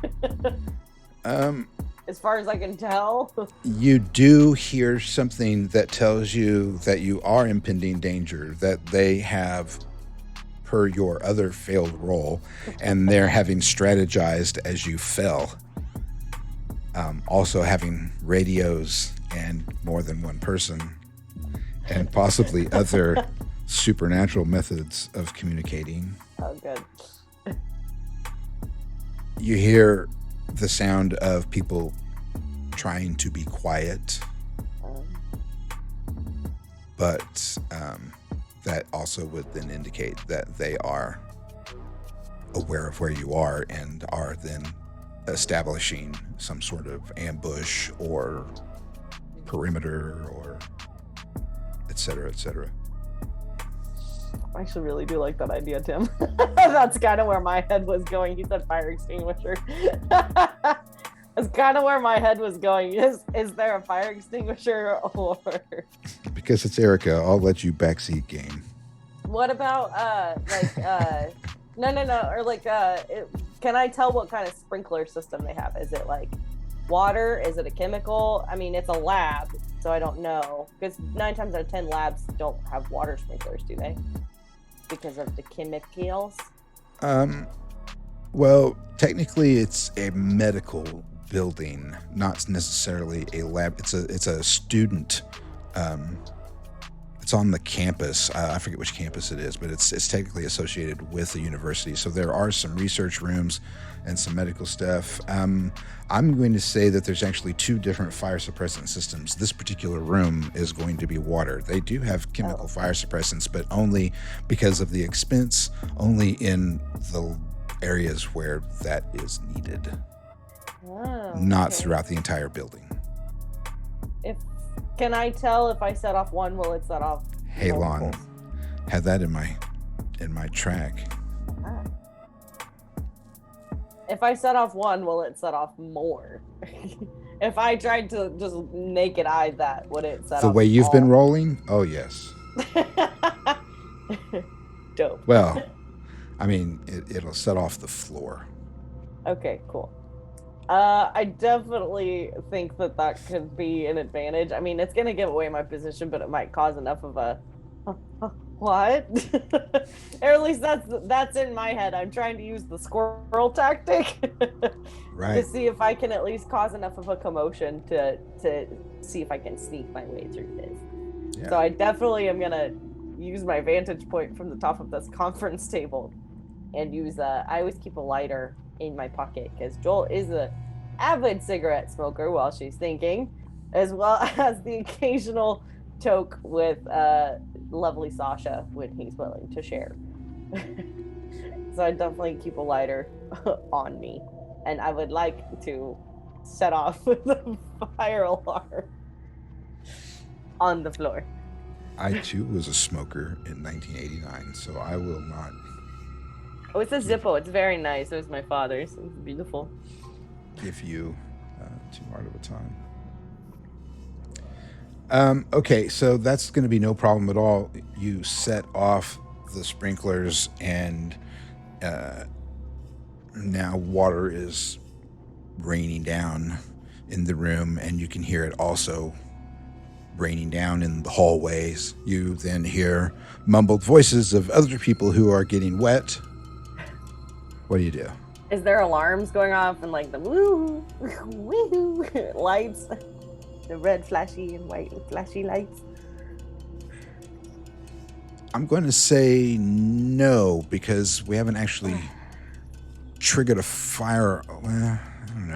As far as I can tell. You do hear something that tells you that you are impending danger, that they have, per your other failed roll, and they're having strategized as you fell. Also having radios and more than one person, and possibly other supernatural methods of communicating. Oh, good. You hear the sound of people trying to be quiet, but that also would then indicate that they are aware of where you are and are then establishing some sort of ambush or perimeter or et cetera, et cetera. I actually really do like that idea, Tim. That's kind of where my head was going. He said fire extinguisher. That's kind of where my head was going. Is there a fire extinguisher or? Because it's Erika, I'll let you backseat game. What about no, or like can I tell what kind of sprinkler system they have? Is it like water? Is it a chemical? I mean, it's a lab, so I don't know. Because 9 times out of 10 labs don't have water sprinklers, do they? Because of the chemicals? Well, technically it's a medical building, not necessarily a lab. It's a student. It's on the campus. I forget which campus it is, but it's technically associated with the university. So there are some research rooms and some medical stuff. I'm going to say that there's actually 2 different fire suppressant systems. This particular room is going to be water. They do have chemical fire suppressants, but only because of the expense, only in the areas where that is needed. Not throughout the entire building. Can I tell if I set off one, will it set off? Hey, Lon, had that in my track. If I set off one, will it set off more? If I tried to just naked eye that, would it set off the way you've all? Been rolling? Oh, yes. Dope. Well, I mean, it'll set off the floor. Okay, cool. I definitely think that could be an advantage. I mean, it's gonna give away my position, but it might cause enough of a what? Or at least that's in my head. I'm trying to use the squirrel tactic right, to see if I can at least cause enough of a commotion to see if I can sneak my way through this. Yeah. So I definitely am gonna use my vantage point from the top of this conference table and use I always keep a lighter in my pocket because Joel is a avid cigarette smoker while she's thinking, as well as the occasional toke with lovely Sasha when he's willing to share. So I definitely keep a lighter on me, and I would like to set off the fire alarm on the floor. I too was a smoker in 1989, so I will not Oh, it's a give Zippo. It's very nice. It was my father's. It's beautiful. give you too hard of a time. Okay, so that's going to be no problem at all. You set off the sprinklers, and now water is raining down in the room, and you can hear it also raining down in the hallways. You then hear mumbled voices of other people who are getting wet. What do you do? Is there alarms going off and like the woo, woo lights, the red flashy and white flashy lights? I'm going to say no, because we haven't actually triggered a fire. Well,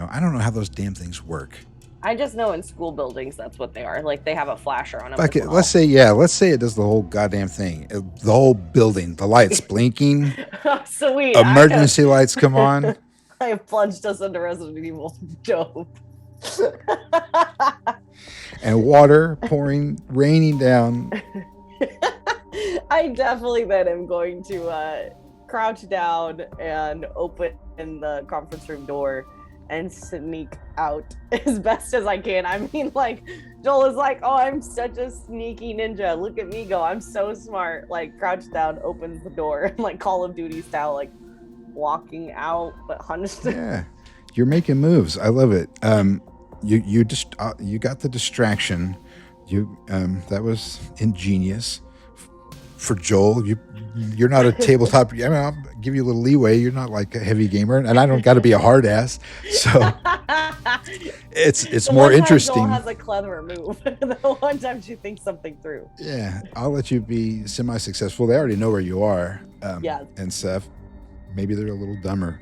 I don't know how those damn things work. I just know in school buildings that's what they are. Like they have a flasher on them. Okay, let's say it does the whole goddamn thing. The whole building, the lights blinking, Sweet. emergency lights come on. I have plunged us into Resident Evil. Dope. And water raining down. I definitely then am going to crouch down and open the conference room door and sneak out as best as I can. I mean, like, Joel is like, oh, I'm such a sneaky ninja. Look at me go. I'm so smart. Like, crouch down, opens the door, like Call of Duty style, like walking out, but hunched. Yeah, you're making moves. I love it. You just you got the distraction. That was ingenious. For Joel, you're not a tabletop. I mean, I'll give you a little leeway. You're not like a heavy gamer, and I don't got to be a hard ass. So it's more interesting. Joel has a clever move. The one time she thinks something through. Yeah, I'll let you be semi-successful. They already know where you are. Yeah, and stuff. Maybe they're a little dumber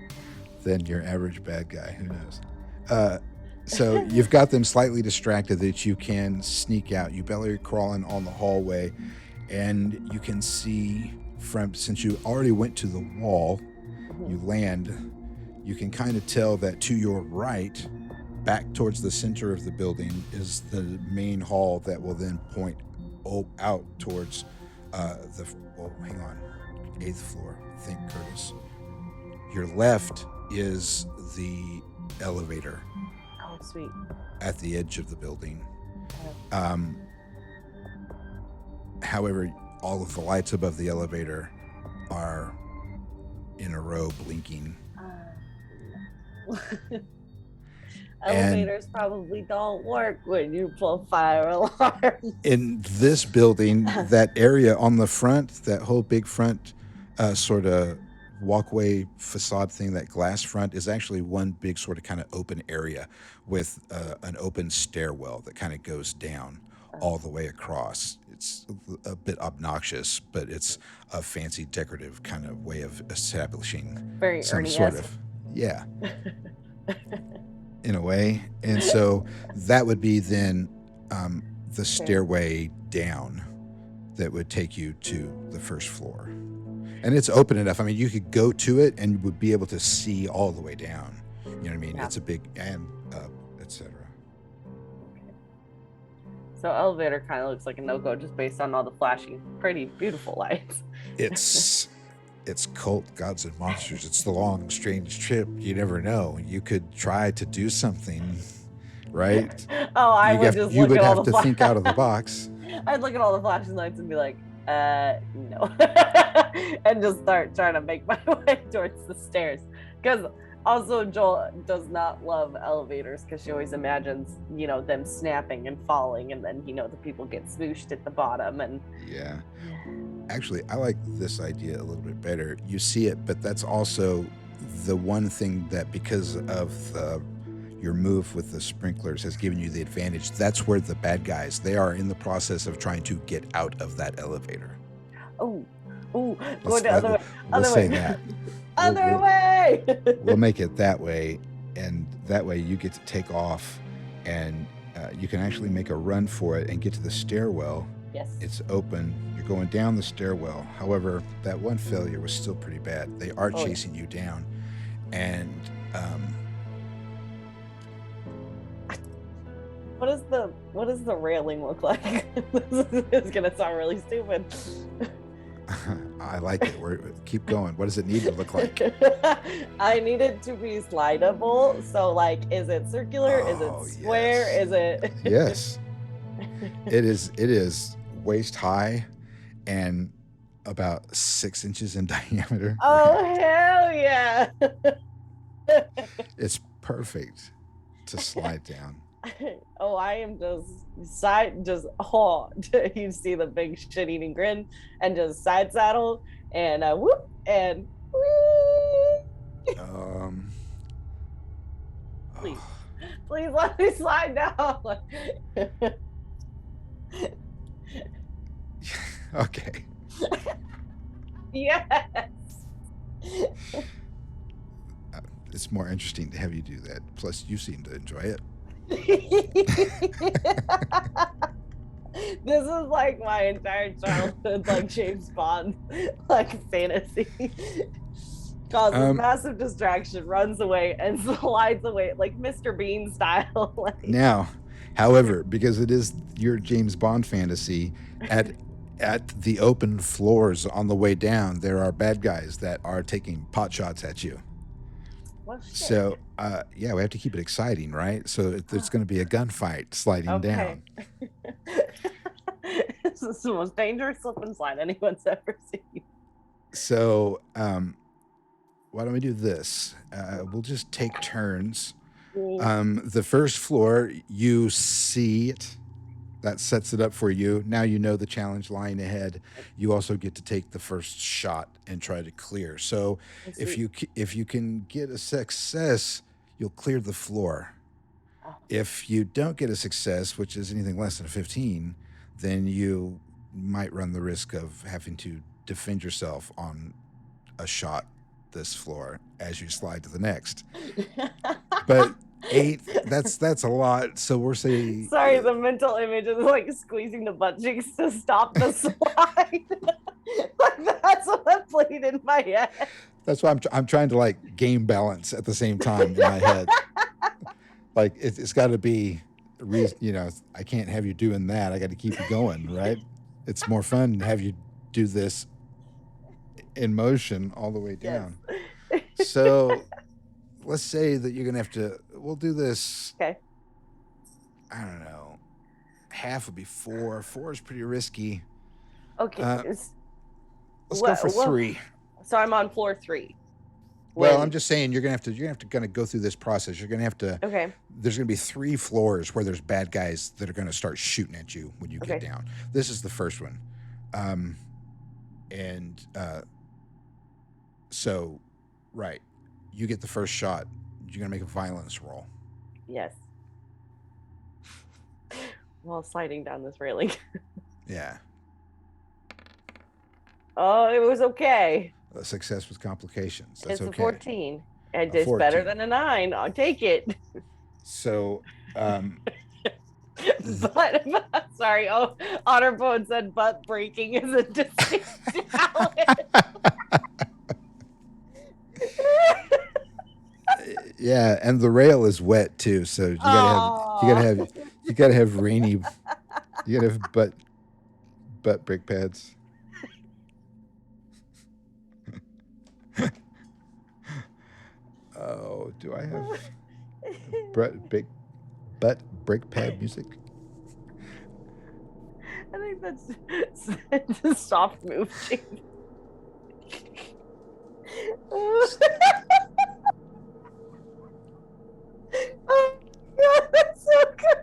than your average bad guy. Who knows? So you've got them slightly distracted that you can sneak out. You belly crawling on the hallway. And you can see since you already went to the wall, you land, you can kind of tell that to your right, back towards the center of the building, is the main hall that will then point out towards hang on, 8th floor. Think, Curtis. Your left is the elevator. Oh, sweet. At the edge of the building. However, all of the lights above the elevator are in a row blinking. Elevators probably don't work when you pull fire alarms. In this building, that area on the front, that whole big front sort of walkway facade thing, that glass front, is actually one big sort of kind of open area with an open stairwell that kind of goes down all the way across. It's a bit obnoxious, but it's a fancy decorative kind of way of establishing very some Ernie-esque. sort of, yeah, in a way. And so that would be then the stairway down that would take you to the first floor. And it's open enough. I mean, you could go to it and would be able to see all the way down. You know what I mean? Yeah. It's a big and up, etc. So elevator kind of looks like a no-go just based on all the flashing, pretty, beautiful lights. It's KULT, Gods and Monsters. It's the long, strange trip. You never know. You could try to do something, right? Oh, you would have to think out of the box. I'd look at all the flashing lights and be like, no. And just start trying to make my way towards the stairs. Because also Joel does not love elevators because she always imagines, them snapping and falling, and then, the people get swooshed at the bottom. And yeah. Actually, I like this idea a little bit better. You see it, but that's also the one thing that, because of your move with the sprinklers, has given you the advantage. That's where the bad guys, they are in the process of trying to get out of that elevator. Go the other way. We'll say that. Other way. We'll make it that way, and that way you get to take off, and you can actually make a run for it and get to the stairwell. Yes. It's open. You're going down the stairwell. However, that one failure was still pretty bad. They are chasing you down, and what does the railing look like? This is gonna sound really stupid. I like it. Keep going. What does it need to look like? I need it to be slidable. So, like, is it circular? Is it square? Yes. Is it? Yes. It is. It is waist high, and about 6 inches in diameter. Oh hell yeah! It's perfect to slide down. Oh, I am just you see the big shit-eating grin and just side saddle and whoop and whee. Please, please let me slide down. Okay. Yes. It's more interesting to have you do that. Plus, you seem to enjoy it. This is like my entire childhood, like James Bond, like fantasy. Causes massive distraction, runs away, and slides away like Mr. Bean style. Like. Now, however, because it is your James Bond fantasy, at the open floors on the way down, there are bad guys that are taking pot shots at you. Well, shit. So, yeah, we have to keep it exciting, right? So there's going to be a gunfight sliding down. This is the most dangerous slip and slide anyone's ever seen. So, why don't we do this? We'll just take turns. The first floor, you see it. That sets it up for you. Now you know the challenge lying ahead. You also get to take the first shot and try to clear. So if you can get a success, you'll clear the floor. If you don't get a success, which is anything less than a 15, then you might run the risk of having to defend yourself on a shot this floor as you slide to the next. But 8, that's a lot. So we're saying, sorry, the mental image is like squeezing the butt cheeks to stop the slide. Like that's what played in my head. That's why I'm trying to like game balance at the same time in my head. Like it's got to be, I can't have you doing that. I got to keep you going, right? It's more fun to have you do this in motion all the way down. Yes. So let's say that you're gonna we'll do this. Okay. I don't know. Half would be 4. 4 is pretty risky. Okay. Let's go for 3. So I'm on floor 3. Well, I'm just saying you're gonna have to kind of go through this process. You're gonna have to. Okay. There's gonna be 3 floors where there's bad guys that are gonna start shooting at you when you get down. This is the first one, so, right, you get the first shot. You're gonna make a violence roll. Yes. While sliding down this railing. Yeah. Oh, it was okay. A success with complications. That's it's okay. A 14. And it's better than a 9. I'll take it. So, but sorry, Otterbone said butt breaking is a distinct talent. Yeah, and the rail is wet too, so you gotta have rainy, you gotta have butt brake pads. Oh, do I have butt brake pad music? I think that's a soft move. Oh God, that's so good.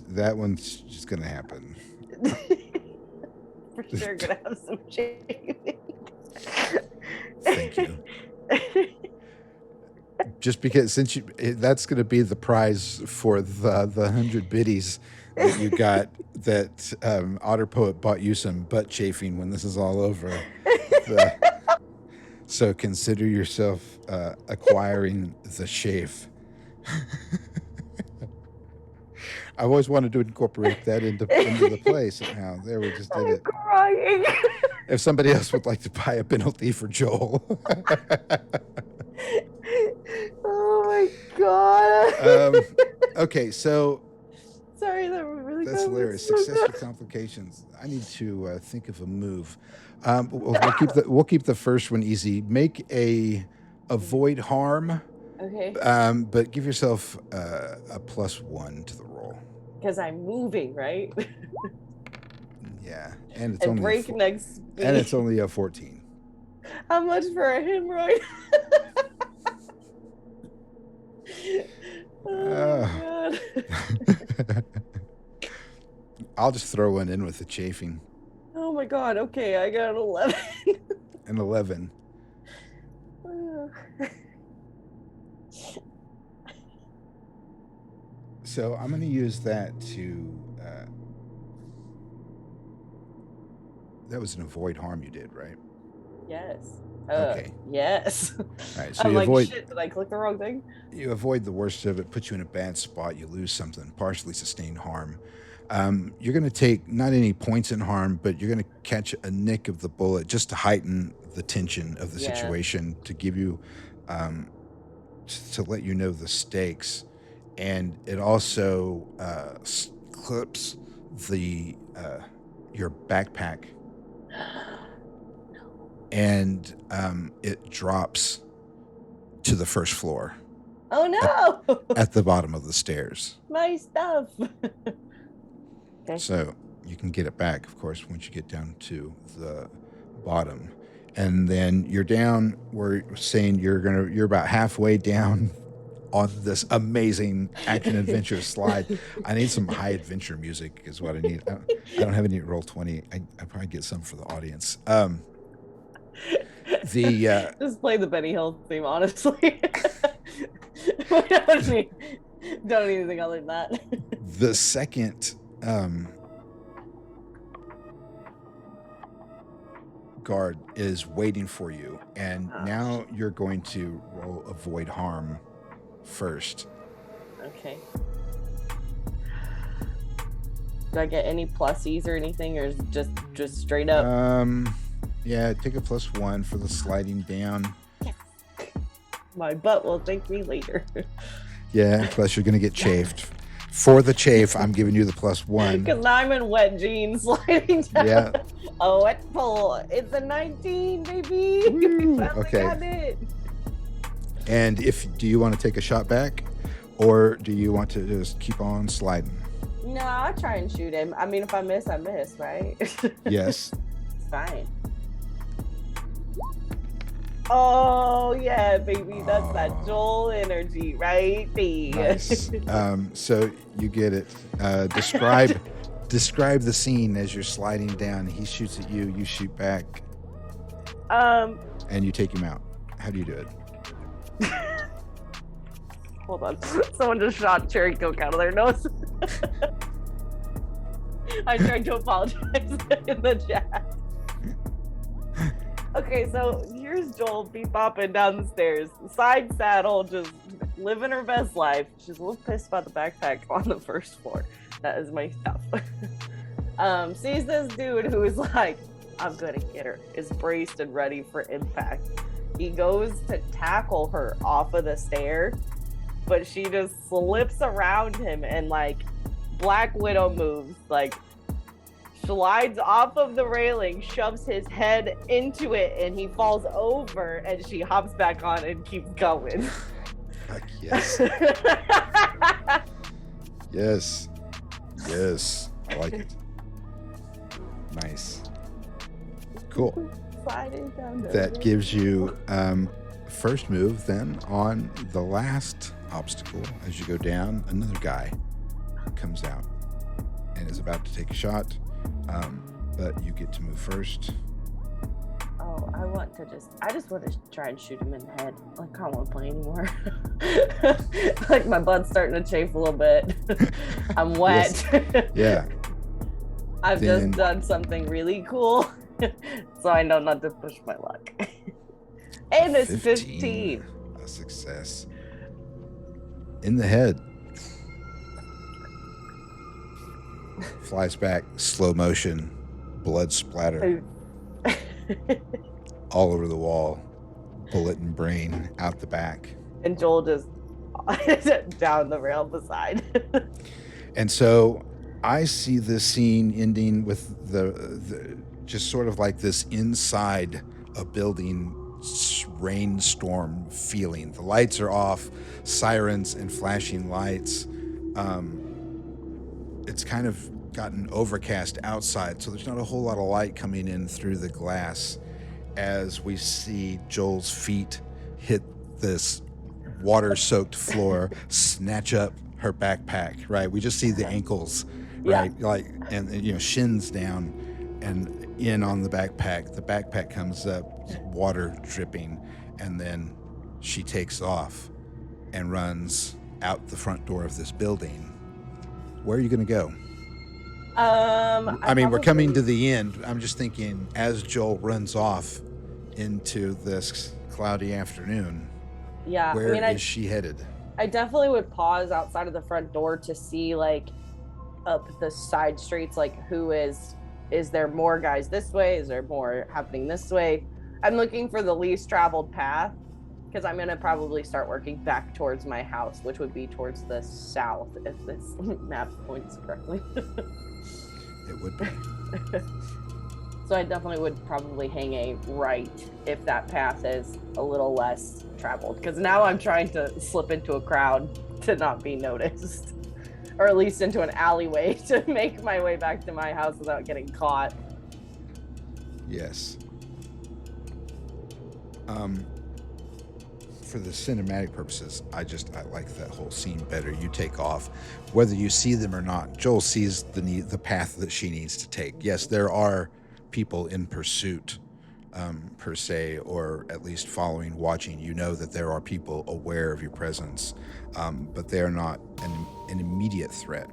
That one's just gonna happen. For sure, gonna have some shaving. Thank you. Just because that's going to be the prize for the 100 biddies that you got, that Otter Poet bought you some butt chafing when this is all over. So consider yourself acquiring the chafe. I've always wanted to incorporate that into the play somehow. There, we just did I'm it. crying. If somebody else would like to buy a penalty for Joel. Oh my god. Okay, so Sorry, that was really that's good. hilarious. So Success good. with complications. I need to think of a move. We'll keep the first one easy. Make a avoid harm, Okay. but give yourself a +1 to the roll. Because I'm moving, right? Yeah, and it's And only breakneck speed. and it's only a 14. How much for a hemorrhoid? Oh my god. I'll just throw one in with the chafing. Oh my god. Okay, I got an 11. An 11. So I'm going to use that to. That was an avoid harm you did, right? Yes. Okay. Yes. All right. So I'm you like, avoid. shit, did I click the wrong thing? You avoid the worst of it. Put you in a bad spot. You lose something. Partially sustained harm. You're going to take not any points in harm, but you're going to catch a nick of the bullet just to heighten the tension of the situation, to give you, to let you know the stakes, and it also clips the your backpack, and it drops to the first floor. Oh no! At the bottom of the stairs. My stuff. Okay. So you can get it back, of course, once you get down to the bottom. And then you're down, we're saying you're about halfway down on this amazing action adventure slide. I need some high adventure music is what I need. I don't have any Roll20. I probably get some for the audience. Just play the Benny Hill theme, honestly. We don't need anything other than that. The second guard is waiting for you, and now you're going to roll avoid harm first. Okay. Do I get any plusies or anything, or is it just straight up? Yeah, take a +1 for the sliding down. My butt will thank me later. Yeah, plus you're gonna get chafed. For the chafe, I'm giving you the +1. Because I'm in wet jeans sliding down. Yeah. A wet pull. It's a 19, baby. Okay. Got it. And do you want to take a shot back, or do you want to just keep on sliding? No, I'll try and shoot him. I mean, if I miss, I miss, right? Yes. It's fine. Oh yeah, baby, that's that Joel energy, right? Nice. So you get it. Describe the scene as you're sliding down. He shoots at you. You shoot back. And you take him out. How do you do it? Hold on. Someone just shot cherry coke out of their nose. I tried to apologize in the chat. Okay, so here's Joel be-bopping down the stairs, side saddle, just living her best life. She's a little pissed about the backpack on the first floor. That is my stuff. Sees this dude who is like, I'm gonna get her, is braced and ready for impact. He goes to tackle her off of the stair, but she just slips around him and like Black Widow moves, like slides off of the railing, shoves his head into it, and he falls over, and she hops back on and keeps going. Heck yes. Yes. I like it. Nice. Cool. Sliding down That gives you first move. Then on the last obstacle, as you go down, another guy comes out and is about to take a shot. But you get to move first. Oh, I just want to try and shoot him in the head. Like, I don't want to play anymore. Like, my butt's starting to chafe a little bit. I'm wet. Yes. Yeah. I've just done something really cool. So I know not to push my luck. And it's 15. A success. In the head. flies back, slow motion, blood splatter all over the wall, bullet and brain out the back. And Joel just down the rail beside. And so I see this scene ending with the just sort of like this inside a building rainstorm feeling. The lights are off, sirens and flashing lights. It's kind of gotten overcast outside, so there's not a whole lot of light coming in through the glass as we see Joel's feet hit this water-soaked floor, snatch up her backpack, right? We just see the ankles, right? Yeah. Like, and shins down and in on the backpack. The backpack comes up, water dripping, and then she takes off and runs out the front door of this building. Where are you going to go? I mean, we're coming to the end. I'm just thinking, as Joel runs off into this cloudy afternoon, where is she headed? I definitely would pause outside of the front door to see, like, up the side streets, like, is there more guys this way? Is there more happening this way? I'm looking for the least traveled path, because I'm going to probably start working back towards my house, which would be towards the south, if this map points correctly. It would be. So I definitely would probably hang a right if that path is a little less traveled, because now I'm trying to slip into a crowd to not be noticed, or at least into an alleyway to make my way back to my house without getting caught. Yes. For the cinematic purposes, I like that whole scene better. You take off, whether you see them or not. Joel sees the path that she needs to take. Yes, there are people in pursuit, per se, or at least following, watching. You know that there are people aware of your presence, but they are not an immediate threat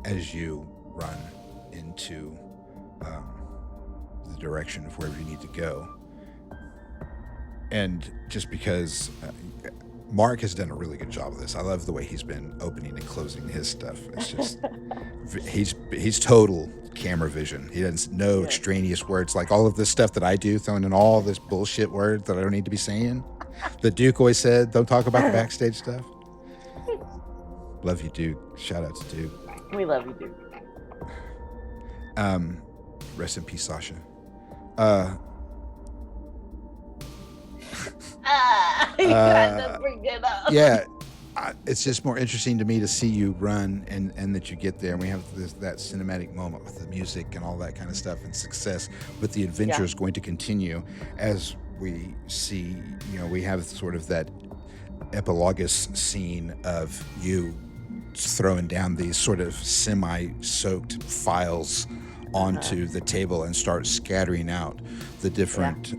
as you run into the direction of wherever you need to go. And just because Mark has done a really good job of this, I love the way he's been opening and closing his stuff. It's just he's total camera vision. He doesn't know extraneous words, like all of this stuff that I do, throwing in all this bullshit words that I don't need to be saying. The Duke always said, "Don't talk about the backstage stuff." Love you, Duke. Shout out to Duke. We love you, Duke. Rest in peace, Sasha. You had to bring it up. Yeah, it's just more interesting to me to see you run and that you get there, and we have that cinematic moment with the music and all that kind of stuff and success. But the adventure is going to continue as we see. We have sort of that epilogus scene of you throwing down these sort of semi-soaked files onto the table and start scattering out the different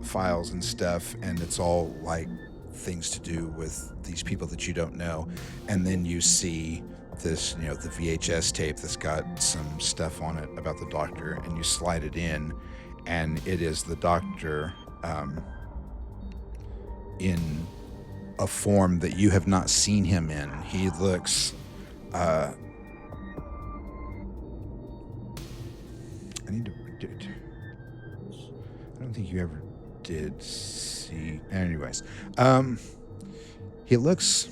files and stuff, and it's all like things to do with these people that you don't know. And then you see this, the VHS tape that's got some stuff on it about the doctor, and you slide it in, and it is the doctor in a form that you have not seen him in. He looks I don't think you ever did see. Anyways, he looks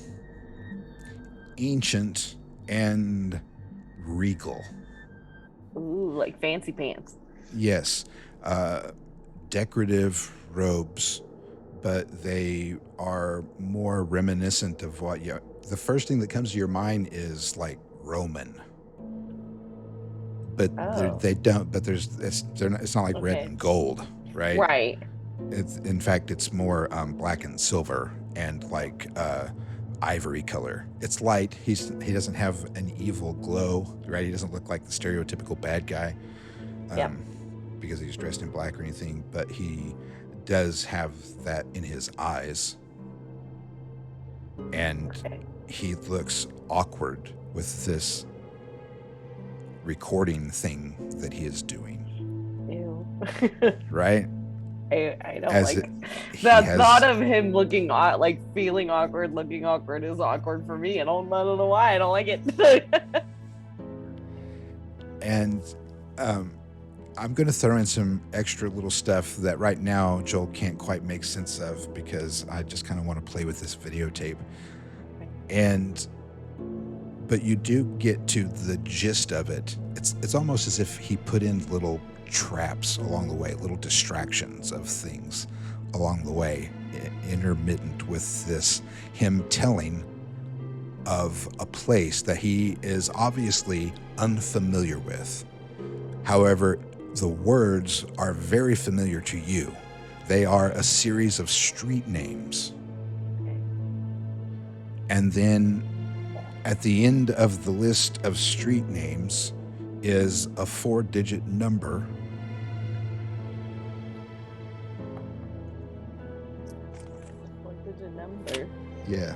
ancient and regal. Ooh, like fancy pants. Yes, decorative robes, but they are more reminiscent of what you. The first thing that comes to your mind is like Roman. But they don't. But it's not like red and gold, right? Right. In fact, it's more black and silver and like ivory color. It's light. He doesn't have an evil glow, right? He doesn't look like the stereotypical bad guy because he's dressed in black or anything. But he does have that in his eyes, and he looks awkward with this recording thing that he is doing. Ew. Right? I don't as like he the thought has. of him looking like feeling awkward, looking awkward is awkward for me. I don't know why I don't like it. And I'm going to throw in some extra little stuff that right now Joel can't quite make sense of because I just kind of want to play with this videotape. And but you do get to the gist of it. It's almost as if he put in little traps along the way, little distractions of things along the way, intermittent with this him telling of a place that he is obviously unfamiliar with. However, the words are very familiar to you. They are a series of street names. And then at the end of the list of street names is a 4-digit number. Four-digit number. Yeah.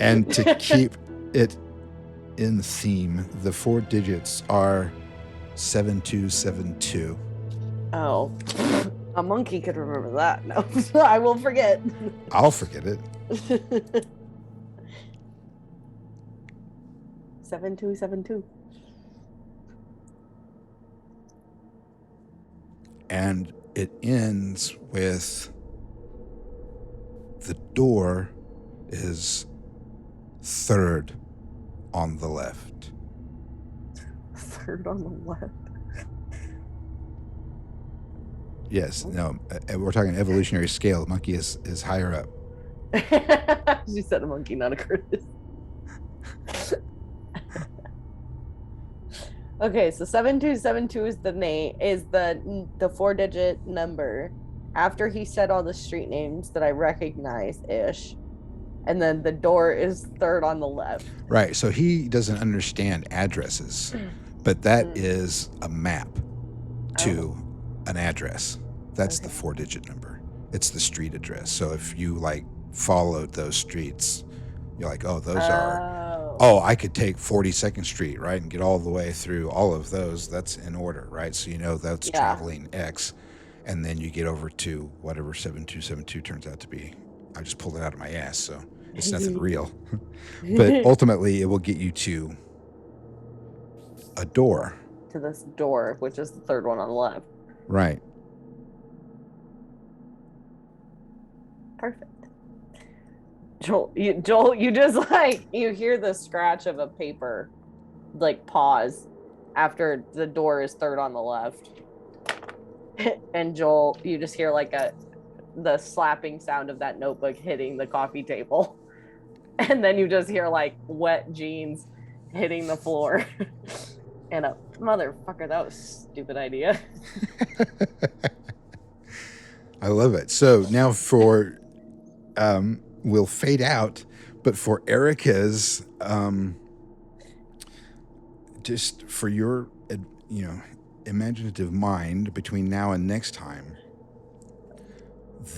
And to keep it in theme, the 4 digits are 7272. Oh, a monkey could remember that. No, I will forget. I'll forget it. 7272. And it ends with the door is third on the left. Third on the left. Yes, no, we're talking evolutionary scale. The monkey is higher up. She said a monkey, not a Curtis. Okay, so 7272 is the name, is the 4-digit number after he said all the street names that I recognize ish. And then the door is third on the left. Right. So he doesn't understand addresses, but that is a map to an address. That's the 4-digit number. It's the street address. So if you like followed those streets, you're like, oh, those are, oh, I could take 42nd Street, right, and get all the way through all of those. That's in order, right? So you know that's traveling X. And then you get over to whatever 7272 turns out to be. I just pulled it out of my ass, so it's nothing real. But ultimately, it will get you to a door. To this door, which is the third one on the left. Right. Perfect. Joel, you just like, you hear the scratch of a paper, like pause after the door is third on the left. And Joel, you just hear like the slapping sound of that notebook hitting the coffee table. And then you just hear like wet jeans hitting the floor. And a motherfucker, that was a stupid idea. I love it. So now for we'll fade out, but for Erika's just for your imaginative mind between now and next time,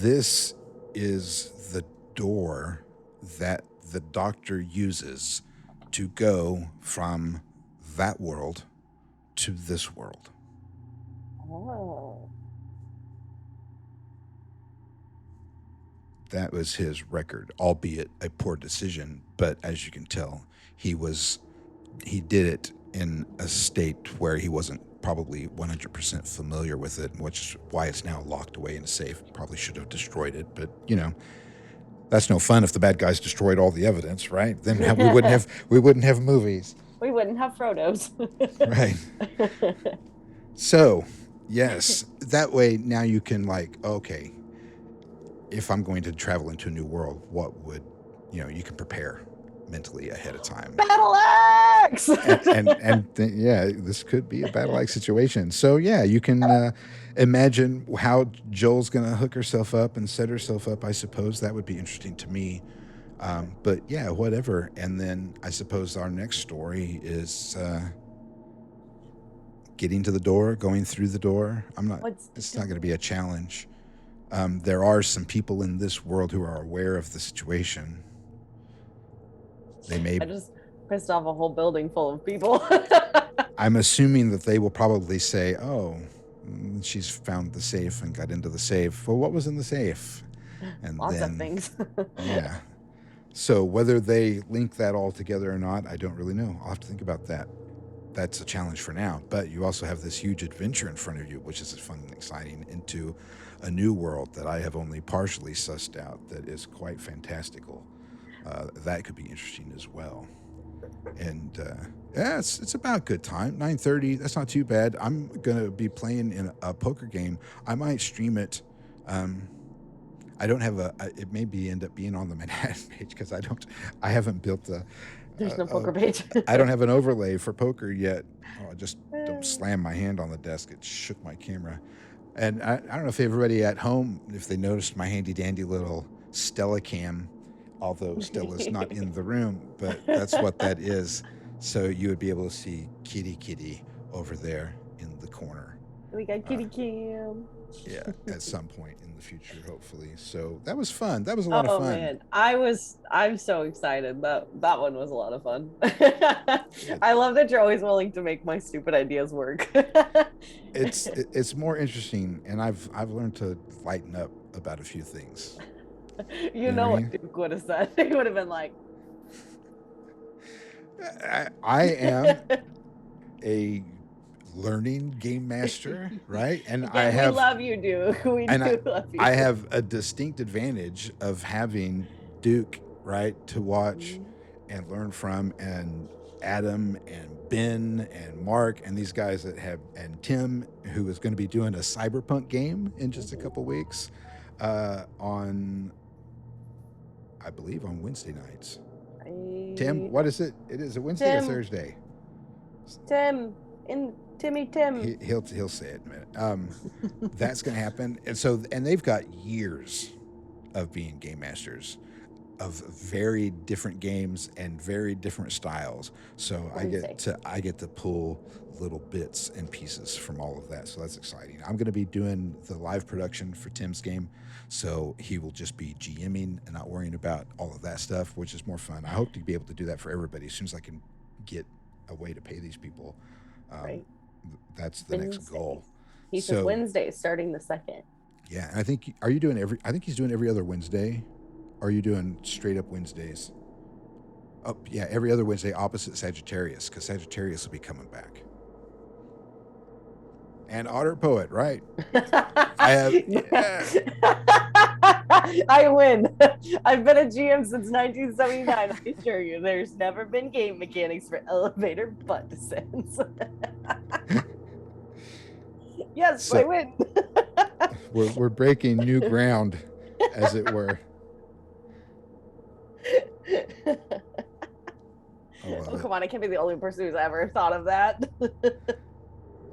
this is the door that the doctor uses to go from that world to this world. Oh. That was his record, albeit a poor decision, but as you can tell, he did it in a state where he wasn't probably 100% familiar with it, which is why it's now locked away in a safe. Probably should have destroyed it, but that's no fun if the bad guys destroyed all the evidence, right? Then we wouldn't have movies. We wouldn't have Frodo's. Right. So, yes, that way now you can okay, if I'm going to travel into a new world, what would, you can prepare mentally ahead of time. Battle axe! Yeah, this could be a battle axe situation. So, yeah, you can imagine how Joel's going to hook herself up and set herself up. I suppose that would be interesting to me. But, yeah, whatever. And then I suppose our next story is getting to the door, going through the door. It's not going to be a challenge. There are some people in this world who are aware of the situation. I just pissed off a whole building full of people. I'm assuming that they will probably say, oh, she's found the safe and got into the safe. Well, what was in the safe? And Lots of then, things. yeah. So whether they link that all together or not, I don't really know. I'll have to think about that. That's a challenge for now. But you also have this huge adventure in front of you, which is fun and exciting, into a new world that I have only partially sussed out that is quite fantastical. That could be interesting as well. And yeah, it's about good time. 9:30. That's not too bad. I'm gonna be playing in a poker game. I might stream it. Um, I don't have a. It may be end up being on the Manhattan page because I don't. I haven't built the. There's no poker page. I don't have an overlay for poker yet. Oh, I just don't slam my hand on the desk. It shook my camera. And I don't know if everybody at home, if they noticed my handy dandy little Stella cam, although Stella's not in the room, but that's what that is. So you would be able to see Kitty over there in the corner. We got kitty cam. Yeah, at some point in the future, hopefully. So that was fun. That was a lot of fun. Man, I'm so excited. That one was a lot of fun. I love that you're always willing to make my stupid ideas work. It's more interesting, and I've learned to lighten up about a few things. You know what Duke would have said? He would have been like, I am a learning game master, right? And we love you, Duke. We do love you. I have a distinct advantage of having Duke, right, to watch and learn from, and Adam and Ben and Mark and these guys that have, and Tim, who is going to be doing a cyberpunk game in just a couple weeks on, I believe, on Wednesday nights. Tim, what is it? It is a Wednesday or Thursday? Tim. He'll say it in a minute. That's going to happen, and they've got years of being game masters of very different games and very different styles. So I get to pull little bits and pieces from all of that. So that's exciting. I'm going to be doing the live production for Tim's game, so he will just be GMing and not worrying about all of that stuff, which is more fun. I hope to be able to do that for everybody as soon as I can get a way to pay these people. Right. That's the next goal. He says Wednesday, starting the 2nd. Yeah, and I think he's doing every other Wednesday. Or are you doing straight up Wednesdays? Oh, yeah, every other Wednesday opposite Sagittarius, because Sagittarius will be coming back. And Otter Poet, right? I win. I've been a GM since 1979. I assure you, there's never been game mechanics for elevator butt descents. Yes, so, I win. we're breaking new ground, as it were. Oh, come on. I can't be the only person who's ever thought of that.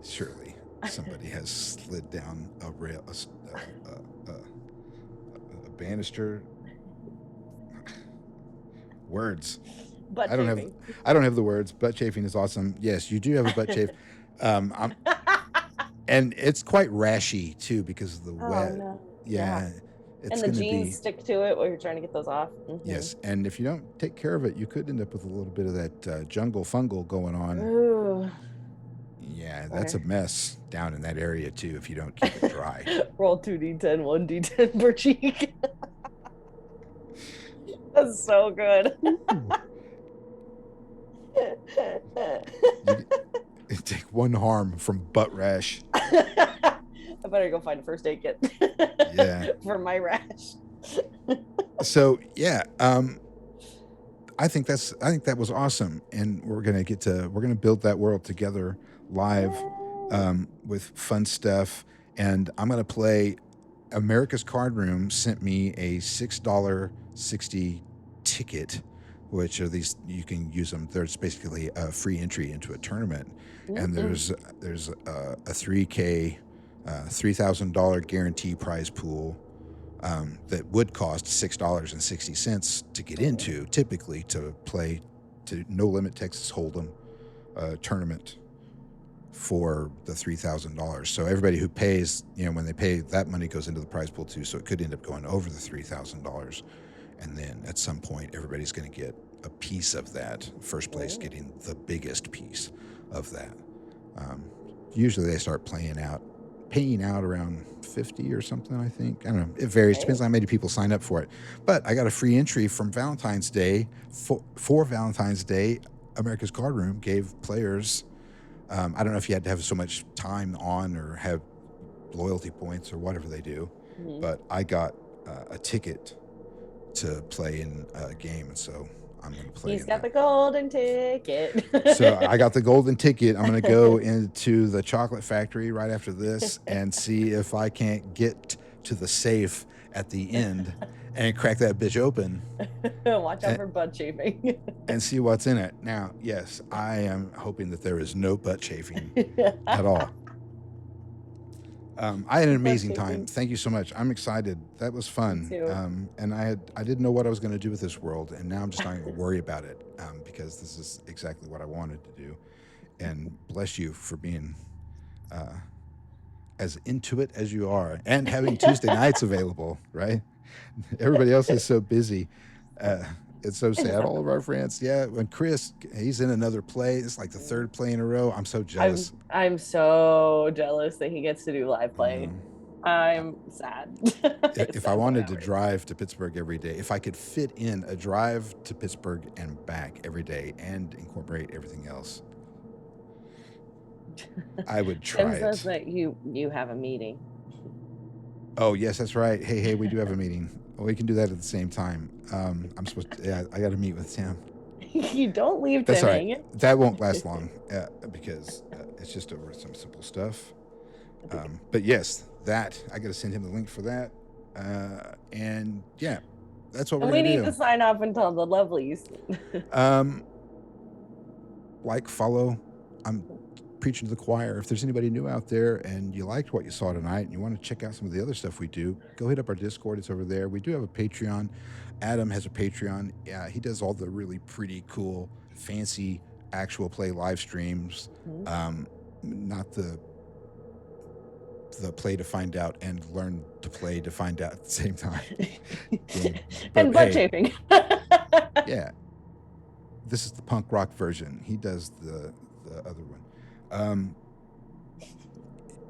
Surely somebody has slid down a rail, a banister. Words. Butt chafing. I don't have the words. Butt chafing is awesome. Yes, you do have a butt chafe. And it's quite rashy too because of the wet. No. Yeah. And the jeans stick to it while you're trying to get those off. Mm-hmm. Yes, and if you don't take care of it, you could end up with a little bit of that jungle fungal going on. Ooh. Yeah, that's a mess down in that area too if you don't keep it dry. Roll 2d10, 1d10 per cheek. That's so good. You take one harm from butt rash. I better go find a first aid kit. Yeah. For my rash. So yeah, I think that was awesome, and we're gonna build that world together live, with fun stuff, and I'm gonna play. America's Card Room sent me a $6.60 ticket, which are these, you can use them. There's basically a free entry into a tournament, and there's a $3,000 $3,000 guarantee prize pool that would cost $6.60 to get into, typically to play to No Limit Texas Hold'em tournament for the $3,000. So everybody who pays, when they pay, that money goes into the prize pool too. So it could end up going over the $3,000, and then at some point everybody's going to get a piece of that. First place getting the biggest piece of that. Usually they start playing out paying out around 50 or something, I think. I don't know. It varies. Depends on how many people sign up for it. But I got a free entry from Valentine's Day. For Valentine's Day, America's Card Room gave players, I don't know if you had to have so much time on or have loyalty points or whatever they do, but I got a ticket to play in a game, and so I'm going to play. He's got the golden ticket. So I got the golden ticket. I'm going to go into the chocolate factory right after this and see if I can't get to the safe at the end and crack that bitch open. Watch out for butt chafing. And see what's in it. Now, yes, I am hoping that there is no butt chafing at all. I had an amazing time. Thank you so much. I'm excited. That was fun. And I didn't know what I was going to do with this world, and now I'm just not going to worry about it because this is exactly what I wanted to do. And bless you for being as into it as you are and having Tuesday nights available, right? Everybody else is so busy. It's so sad. All of our friends. Yeah. When Chris, he's in another play. It's like the third play in a row. I'm so jealous. I'm so jealous that he gets to do live play. I'm sad. If I wanted to drive to Pittsburgh every day, if I could fit in a drive to Pittsburgh and back every day and incorporate everything else, I would try Tim it. says that you have a meeting. Oh, yes, that's right. Hey, we do have a meeting. We can do that at the same time. I'm supposed to, yeah, I got to meet with Tim. You don't leave That's Tim right. hanging. That won't last long because it's just over some simple stuff. But yes, that, I got to send him the link for that. And yeah, that's what we're going to do. We need to sign off and tell the lovelies. Like, follow. I'm preaching to the choir. If there's anybody new out there and you liked what you saw tonight and you want to check out some of the other stuff we do, go hit up our Discord. It's over there. We do have a Patreon. Adam has a Patreon. Yeah, he does all the really pretty cool, fancy actual play live streams. Not the play to find out and learn to play to find out at the same time. And butt chafing. Yeah. This is the punk rock version. He does the other one.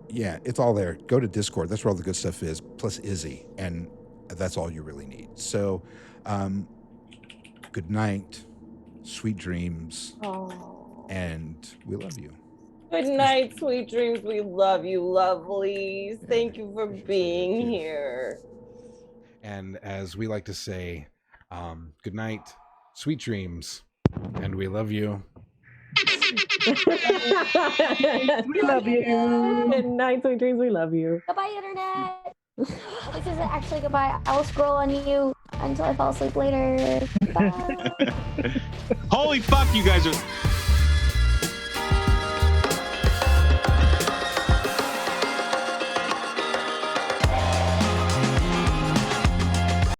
Yeah, it's all there. Go to Discord. That's where all the good stuff is. Plus Izzy, and that's all you really need. So, good night, sweet dreams, and we love you. Good night, sweet dreams. We love you, lovelies. Thank you for being here. And as we like to say, good night, sweet dreams, and we love you. We love you. Good night, sweet dreams. We love you. Goodbye, internet. This isn't actually goodbye. I will scroll on you until I fall asleep later. Bye. Holy fuck, you guys are...